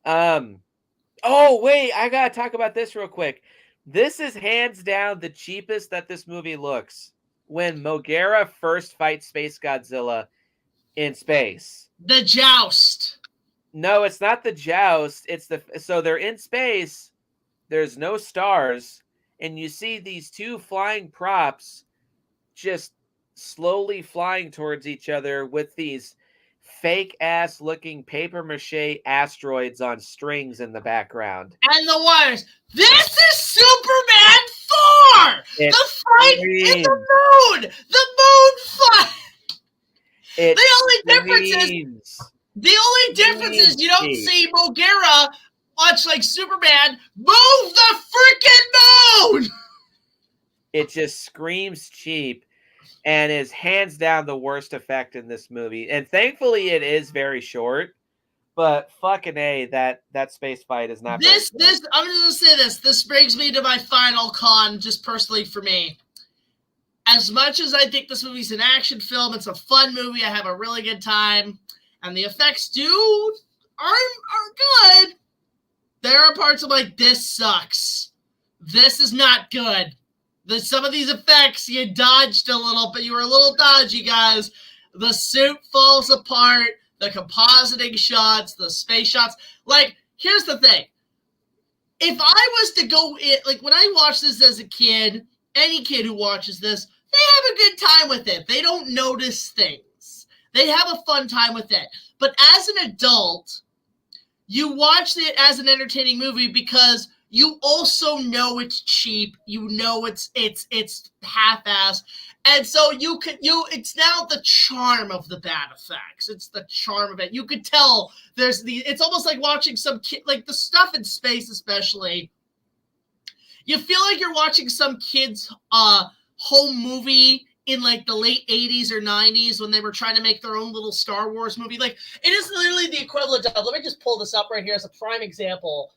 Oh, wait, I gotta talk about this real quick. This is hands down the cheapest that this movie looks. When Mogera first fights SpaceGodzilla in space. The joust. No, it's not the joust. So they're in space. There's no stars. And you see these 2 flying props just slowly flying towards each other with these fake ass looking paper mache asteroids on strings in the background. And the wires. This is Superman 4! The fight in the moon! The moon fight! The only difference is you don't see Mogera, much like Superman, move the freaking moon! It just screams cheap and is hands down the worst effect in this movie. And thankfully it is very short, but fucking A, that space fight is not I'm just gonna say this. This brings me to my final con, just personally for me. As much as I think this movie's an action film, it's a fun movie. I have a really good time, and the effects are good. There are parts of like, this sucks. This is not good. Some of these effects you dodged a little, but you were a little dodgy, guys. The suit falls apart. The compositing shots, the space shots. Like, here's the thing. If I was to go in, like when I watched this as a kid, any kid who watches this, they have a good time with it. They don't notice things. They have a fun time with it. But as an adult, you watch it as an entertaining movie because you also know it's cheap. You know it's half-assed. And so it's now the charm of the bad effects. It's the charm of it. You could tell it's almost like watching some kid, like the stuff in space especially. You feel like you're watching some kid's home movie in like the late 80s or 90s when they were trying to make their own little Star Wars movie. Like, it is literally the equivalent of, let me just pull this up right here as a prime example.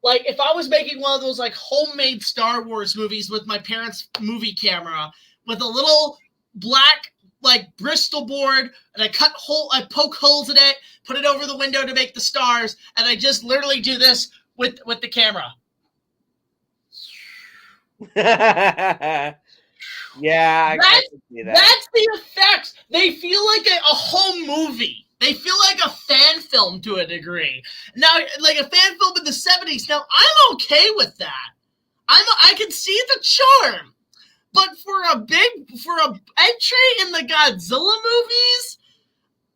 Like, if I was making one of those like homemade Star Wars movies with my parents' movie camera with a little black like Bristol board, and I poke holes in it, put it over the window to make the stars, and I just literally do this with the camera. Yeah, I can see that. That's the effects. They feel like a home movie. They feel like a fan film to a degree. Now, like a fan film in the 70s. Now, I'm okay with that. I can see the charm. But for a entry in the Godzilla movies,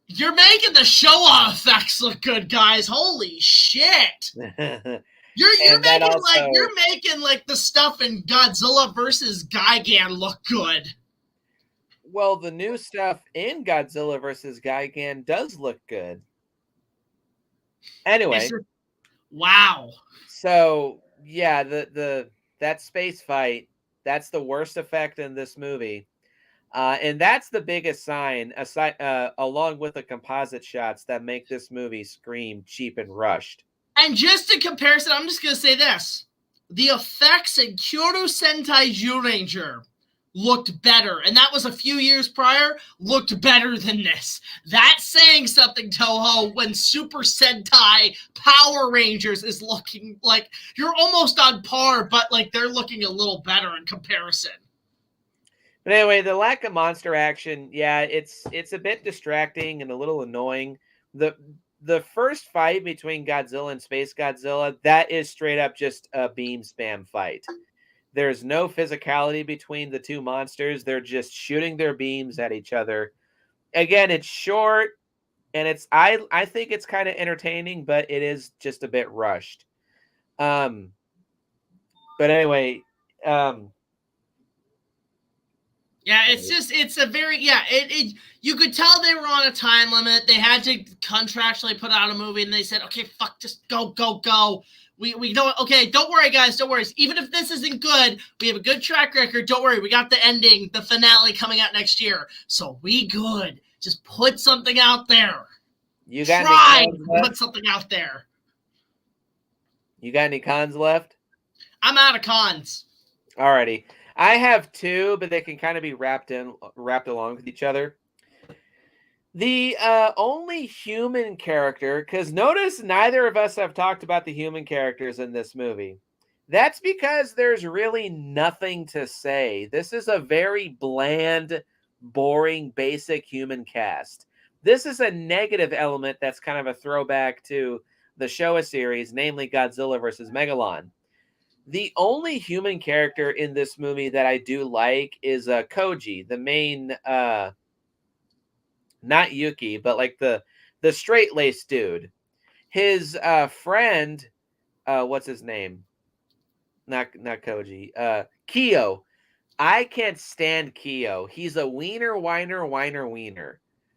you're making the Showa effects look good, guys. Holy shit. You're making like the stuff in Godzilla versus Gigan look good. Well, the new stuff in Godzilla versus Gigan does look good. Anyway. Wow. So Yeah, that space fight, that's the worst effect in this movie. And that's the biggest sign, aside, along with the composite shots, that make this movie scream cheap and rushed. And just in comparison, I'm just going to say this. The effects in Kyoto Sentai Zyuranger looked better. And that was a few years prior, looked better than this. That's saying something, Toho, when Super Sentai Power Rangers is looking like you're almost on par, but like they're looking a little better in comparison. But anyway, the lack of monster action, yeah, it's a bit distracting and a little annoying. The first fight between Godzilla and SpaceGodzilla, that is straight up just a beam spam fight. There's no physicality between the two monsters. They're just shooting their beams at each other. Again, it's short, and I think it's kind of entertaining, but it is just a bit rushed. But anyway, yeah, it's a very, you could tell they were on a time limit. They had to contractually put out a movie, and they said, okay, fuck, just go. We don't, okay, don't worry, guys, don't worry. Even if this isn't good, we have a good track record. Don't worry, we got the ending, the finale coming out next year. So we good. Just put something out there. You got Try to put something out there. You got any cons left? I'm out of cons. Alrighty. I have two, but they can kind of be wrapped along with each other. The only human character, because notice neither of us have talked about the human characters in this movie. That's because there's really nothing to say. This is a very bland, boring, basic human cast. This is a negative element that's kind of a throwback to the Showa series, namely Godzilla versus Megalon. The only human character in this movie that I do like is Koji, the main, not Yuki, but like the straight-laced dude. His friend, what's his name? Not Koji. Kyo. I can't stand Kyo. He's a wiener.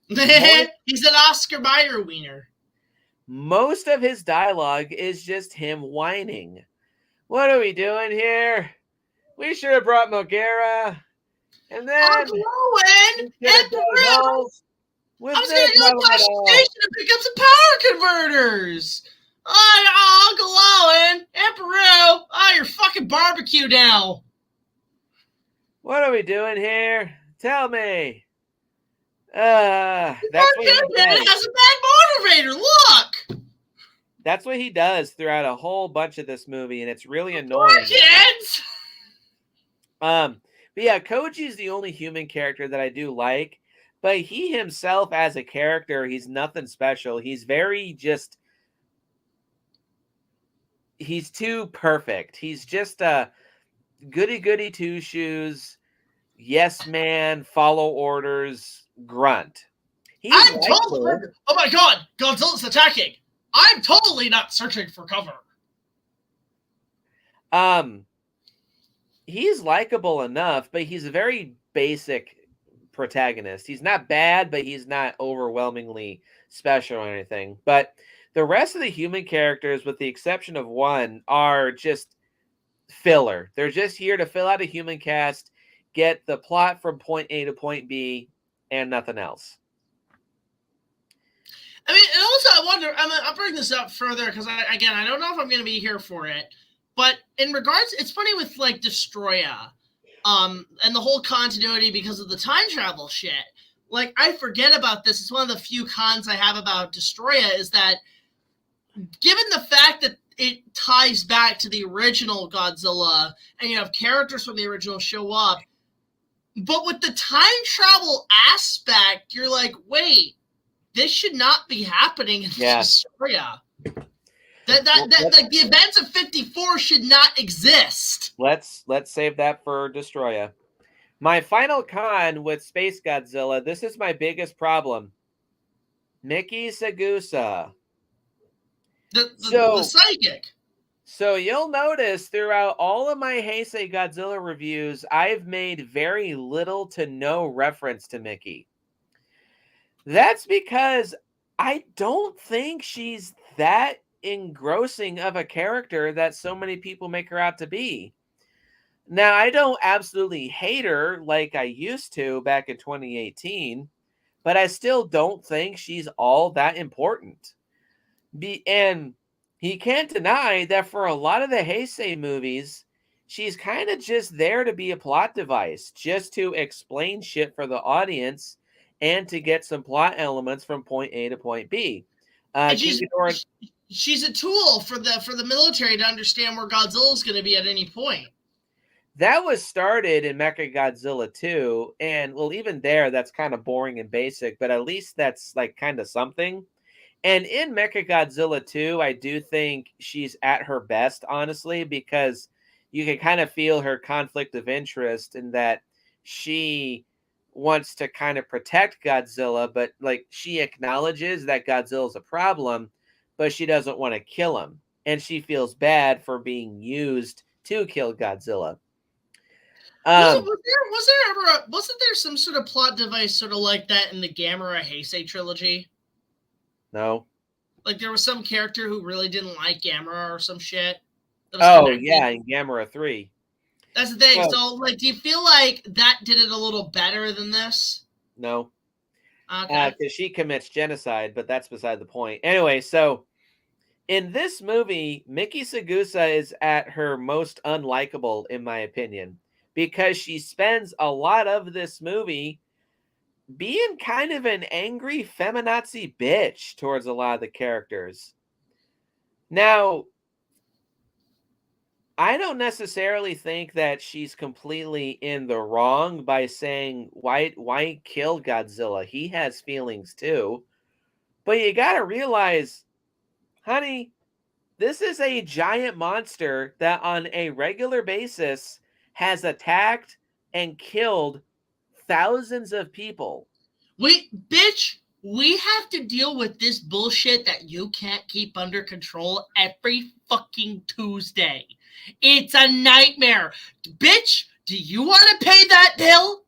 He's an Oscar Mayer wiener. Most of his dialogue is just him whining. What are we doing here? We should have brought Mogera. And then Uncle Owen and Peru. I was going to go to the station to pick up some power converters. Uncle Owen and Peru. Oh, you're fucking barbecue now. What are we doing here? Tell me. That's what he does. It has a bad motivator. Look. That's what he does throughout a whole bunch of this movie, and it's really annoying. Kids. But yeah, Koji's the only human character that I do like, but he himself as a character, he's nothing special. He's very just, he's too perfect. He's just a goody two shoes, yes man, follow orders, grunt. Oh my god, Godzilla's attacking. I'm totally not searching for cover. He's likable enough, but he's a very basic protagonist. He's not bad, but he's not overwhelmingly special or anything. But the rest of the human characters, with the exception of one, are just filler. They're just here to fill out a human cast, get the plot from point A to point B, and nothing else. I mean, and also I wonder, I'll bring this up further because I don't know if I'm going to be here for it, but in regards, it's funny with like Destroya, and the whole continuity because of the time travel shit. Like, I forget about this. It's one of the few cons I have about Destroya is that given the fact that it ties back to the original Godzilla and you have characters from the original show up, but with the time travel aspect, you're like, wait, this should not be happening in Destroya. Like the events of 54 should not exist. Let's save that for Destroya. My final con with SpaceGodzilla, this is my biggest problem. Miki Sagusa. The psychic. So you'll notice throughout all of my Heisei Godzilla reviews, I've made very little to no reference to Miki. That's because I don't think she's that engrossing of a character that so many people make her out to be. Now, I don't absolutely hate her like I used to back in 2018, but I still don't think she's all that important. And he can't deny that for a lot of the Heisei movies, she's kind of just there to be a plot device, just to explain shit for the audience and to get some plot elements from point A to point B. And King Ghidorah, she's a tool for the military to understand where Godzilla's going to be at any point. that was started in Mechagodzilla 2, and well, even there, that's kind of boring and basic, but at least that's like kind of something. And in Mechagodzilla 2, I do think she's at her best, honestly, because you can kind of feel her conflict of interest in that she wants to kind of protect Godzilla, but like she acknowledges that Godzilla's a problem, but she doesn't want to kill him. And she feels bad for being used to kill Godzilla. Wasn't there some sort of plot device sort of like that in the Gamera Heisei trilogy? No. Like there was some character who really didn't like Gamera or some shit. Oh, yeah, in Gamera 3. That's the thing. So, like, do you feel like that did it a little better than this? No. Okay. Because she commits genocide, but that's beside the point. Anyway, so in this movie, Miki Sagusa is at her most unlikable, in my opinion, because she spends a lot of this movie being kind of an angry feminazi bitch towards a lot of the characters. Now, I don't necessarily think that she's completely in the wrong by saying why kill Godzilla? He has feelings too. But you got to realize, honey, this is a giant monster that on a regular basis has attacked and killed thousands of people. Bitch, we have to deal with this bullshit that you can't keep under control every fucking Tuesday. It's a nightmare. Bitch, do you want to pay that bill?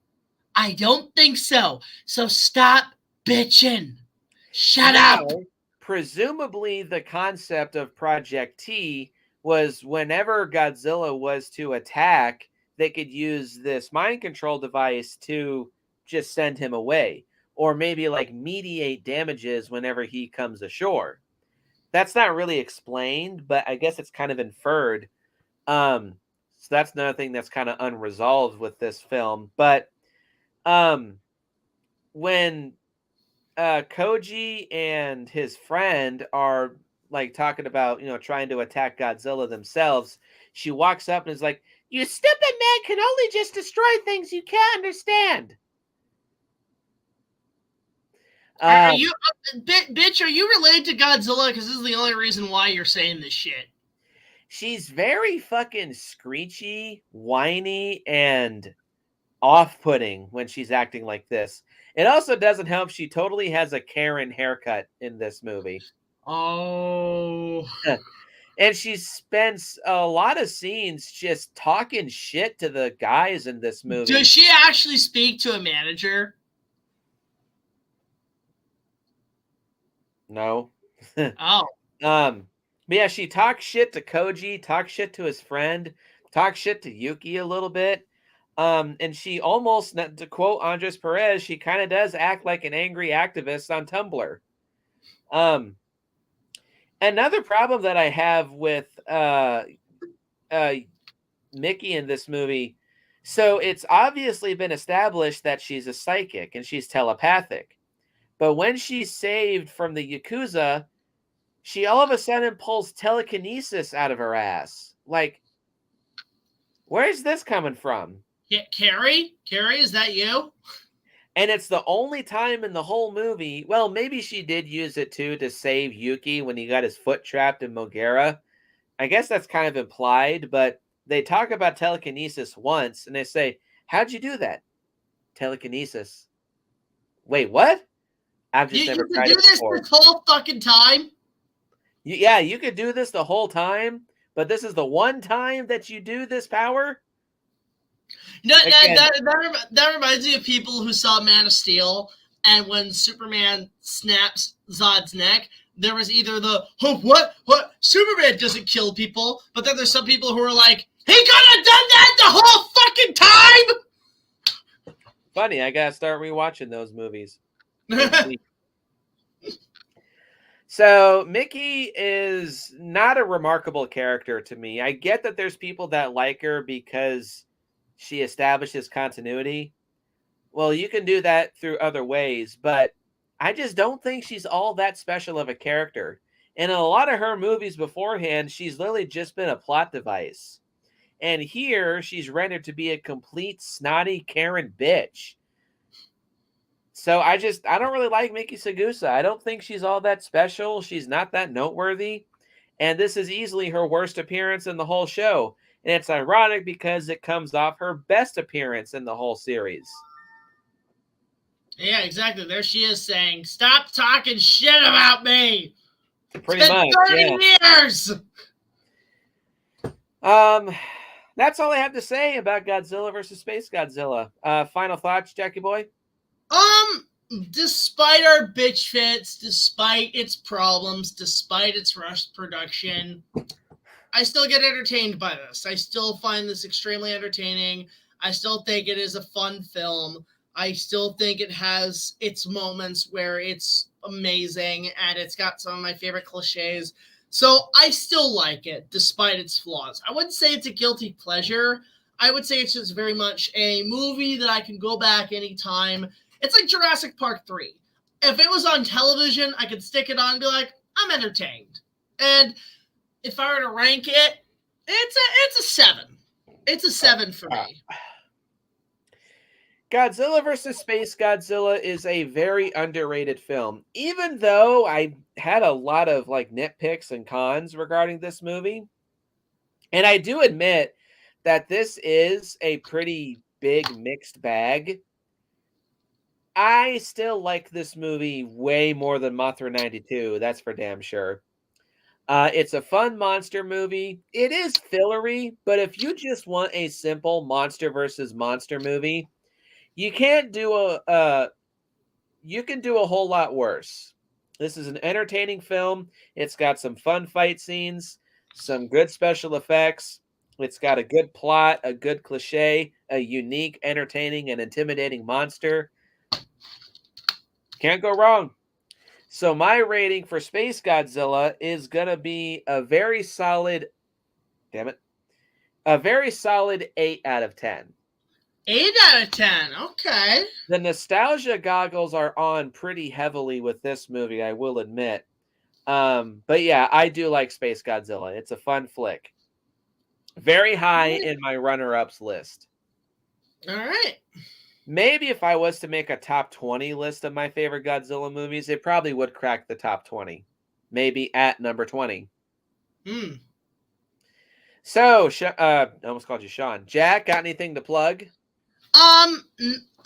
I don't think so. So stop bitching. Shut up. Presumably, the concept of Project T was whenever Godzilla was to attack, they could use this mind control device to just send him away, or maybe like mediate damages whenever he comes ashore. That's not really explained, but I guess it's kind of inferred. So that's another thing that's kind of unresolved with this film. But when Koji and his friend are like talking about, trying to attack Godzilla themselves, she walks up and is like, "You stupid man can only just destroy things you can't understand." Are you, bitch, are you related to Godzilla? Because this is the only reason why you're saying this shit. She's very fucking screechy, whiny, and off-putting when she's acting like this. It also doesn't help she totally has a Karen haircut in this movie. Oh. And she spends a lot of scenes just talking shit to the guys in this movie. Does she actually speak to a manager? No. Oh. But yeah, she talks shit to Koji, talks shit to his friend, talks shit to Yuki a little bit. And she almost, to quote Andres Perez, she kind of does act like an angry activist on Tumblr. Another problem that I have with Mickey in this movie, so it's obviously been established that she's a psychic and she's telepathic. But when she's saved from the Yakuza, she all of a sudden pulls telekinesis out of her ass. Like, where's this coming from? Carrie? Carrie, is that you? And it's the only time in the whole movie. Well, maybe she did use it too to save Yuki when he got his foot trapped in Mogera. I guess that's kind of implied, but they talk about telekinesis once and they say, "How'd you do that?" Telekinesis. Wait, what? I've just never tried it before. You could do this whole fucking time? Yeah, you could do this the whole time, but this is the one time that you do this power? No, that reminds me of people who saw Man of Steel, and when Superman snaps Zod's neck, there was either the, oh, what, Superman doesn't kill people, but then there's some people who are like, he could have done that the whole fucking time! Funny, I gotta start rewatching those movies. So Mickey is not a remarkable character to me. I get that there's people that like her because she establishes continuity. Well, you can do that through other ways, but I just don't think she's all that special of a character. And in a lot of her movies beforehand, she's literally just been a plot device. And here, she's rendered to be a complete snotty Karen bitch. So I don't really like Mickey Segusa. I don't think she's all that special. She's not that noteworthy. And this is easily her worst appearance in the whole show. And it's ironic because it comes off her best appearance in the whole series. Yeah, exactly. There she is saying, stop talking shit about me. Pretty much, 30 years. That's all I have to say about Godzilla versus SpaceGodzilla. Final thoughts, Jackie boy? Despite our bitch fits, despite its problems, despite its rushed production, I still get entertained by this. I still find this extremely entertaining. I still think it is a fun film. I still think it has its moments where it's amazing and it's got some of my favorite cliches. So I still like it despite its flaws. I wouldn't say it's a guilty pleasure. I would say it's just very much a movie that I can go back anytime. It's like Jurassic Park 3. If it was on television, I could stick it on and be like, I'm entertained. And if I were to rank it, it's a 7. It's a 7 for me. Godzilla vs. SpaceGodzilla is a very underrated film. Even though I had a lot of nitpicks and cons regarding this movie, and I do admit that this is a pretty big mixed bag, I still like this movie way more than Mothra 92. That's for damn sure. It's a fun monster movie. It is fillery, but if you just want a simple monster versus monster movie, you can't do you can do a whole lot worse. This is an entertaining film. It's got some fun fight scenes, some good special effects. It's got a good plot, a good cliche, a unique, entertaining, and intimidating monster. Can't go wrong. So my rating for SpaceGodzilla is going to be a very solid, a very solid 8 out of 10. 8 out of 10. Okay. The nostalgia goggles are on pretty heavily with this movie, I will admit. But yeah, I do like SpaceGodzilla. It's a fun flick. Very high in my runner-ups list. All right. Maybe if I was to make a top 20 list of my favorite Godzilla movies, it probably would crack the top 20. Maybe at number 20. So, I almost called you Sean. Jack, got anything to plug? I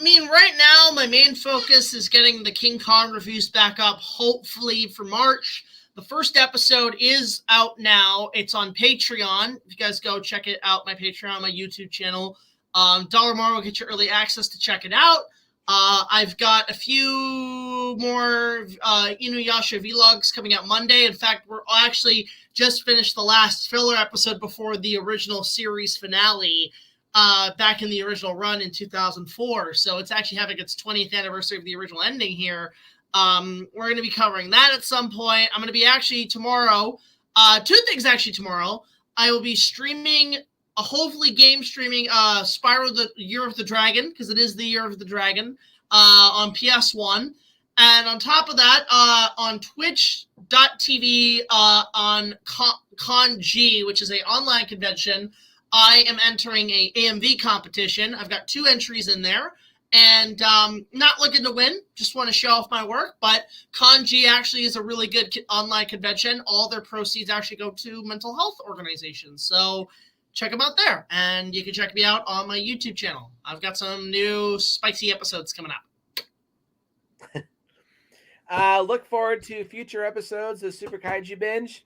mean, right now, my main focus is getting the King Kong reviews back up, hopefully for March. The first episode is out now. It's on Patreon. If you guys go check it out, my Patreon, my YouTube channel. $1 more will get you early access to check it out. I've got a few more Inuyasha vlogs coming out Monday. In fact, we're actually just finished the last filler episode before the original series finale back in the original run in 2004. So it's actually having its 20th anniversary of the original ending here. We're going to be covering that at some point. I'm going to be actually tomorrow. Two things actually tomorrow. I will be streaming, hopefully game streaming Spyro the Year of the Dragon, because it is the Year of the Dragon, on PS1. And on top of that, on twitch.tv on ConG, which is an online convention, I am entering a AMV competition. I've got 2 entries in there. And not looking to win, just want to show off my work. But ConG actually is a really good online convention. All their proceeds actually go to mental health organizations. So check them out there. And you can check me out on my YouTube channel. I've got some new spicy episodes coming up. Look forward to future episodes of Super Kaiju Binge.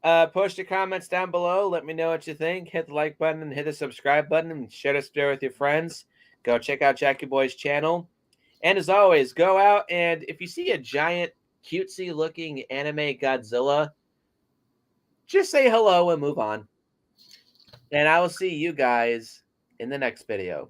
Post your comments down below. Let me know what you think. Hit the like button and hit the subscribe button and share this video with your friends. Go check out Jackie Boy's channel. And as always, go out and if you see a giant cutesy looking anime Godzilla, just say hello and move on. And I will see you guys in the next video.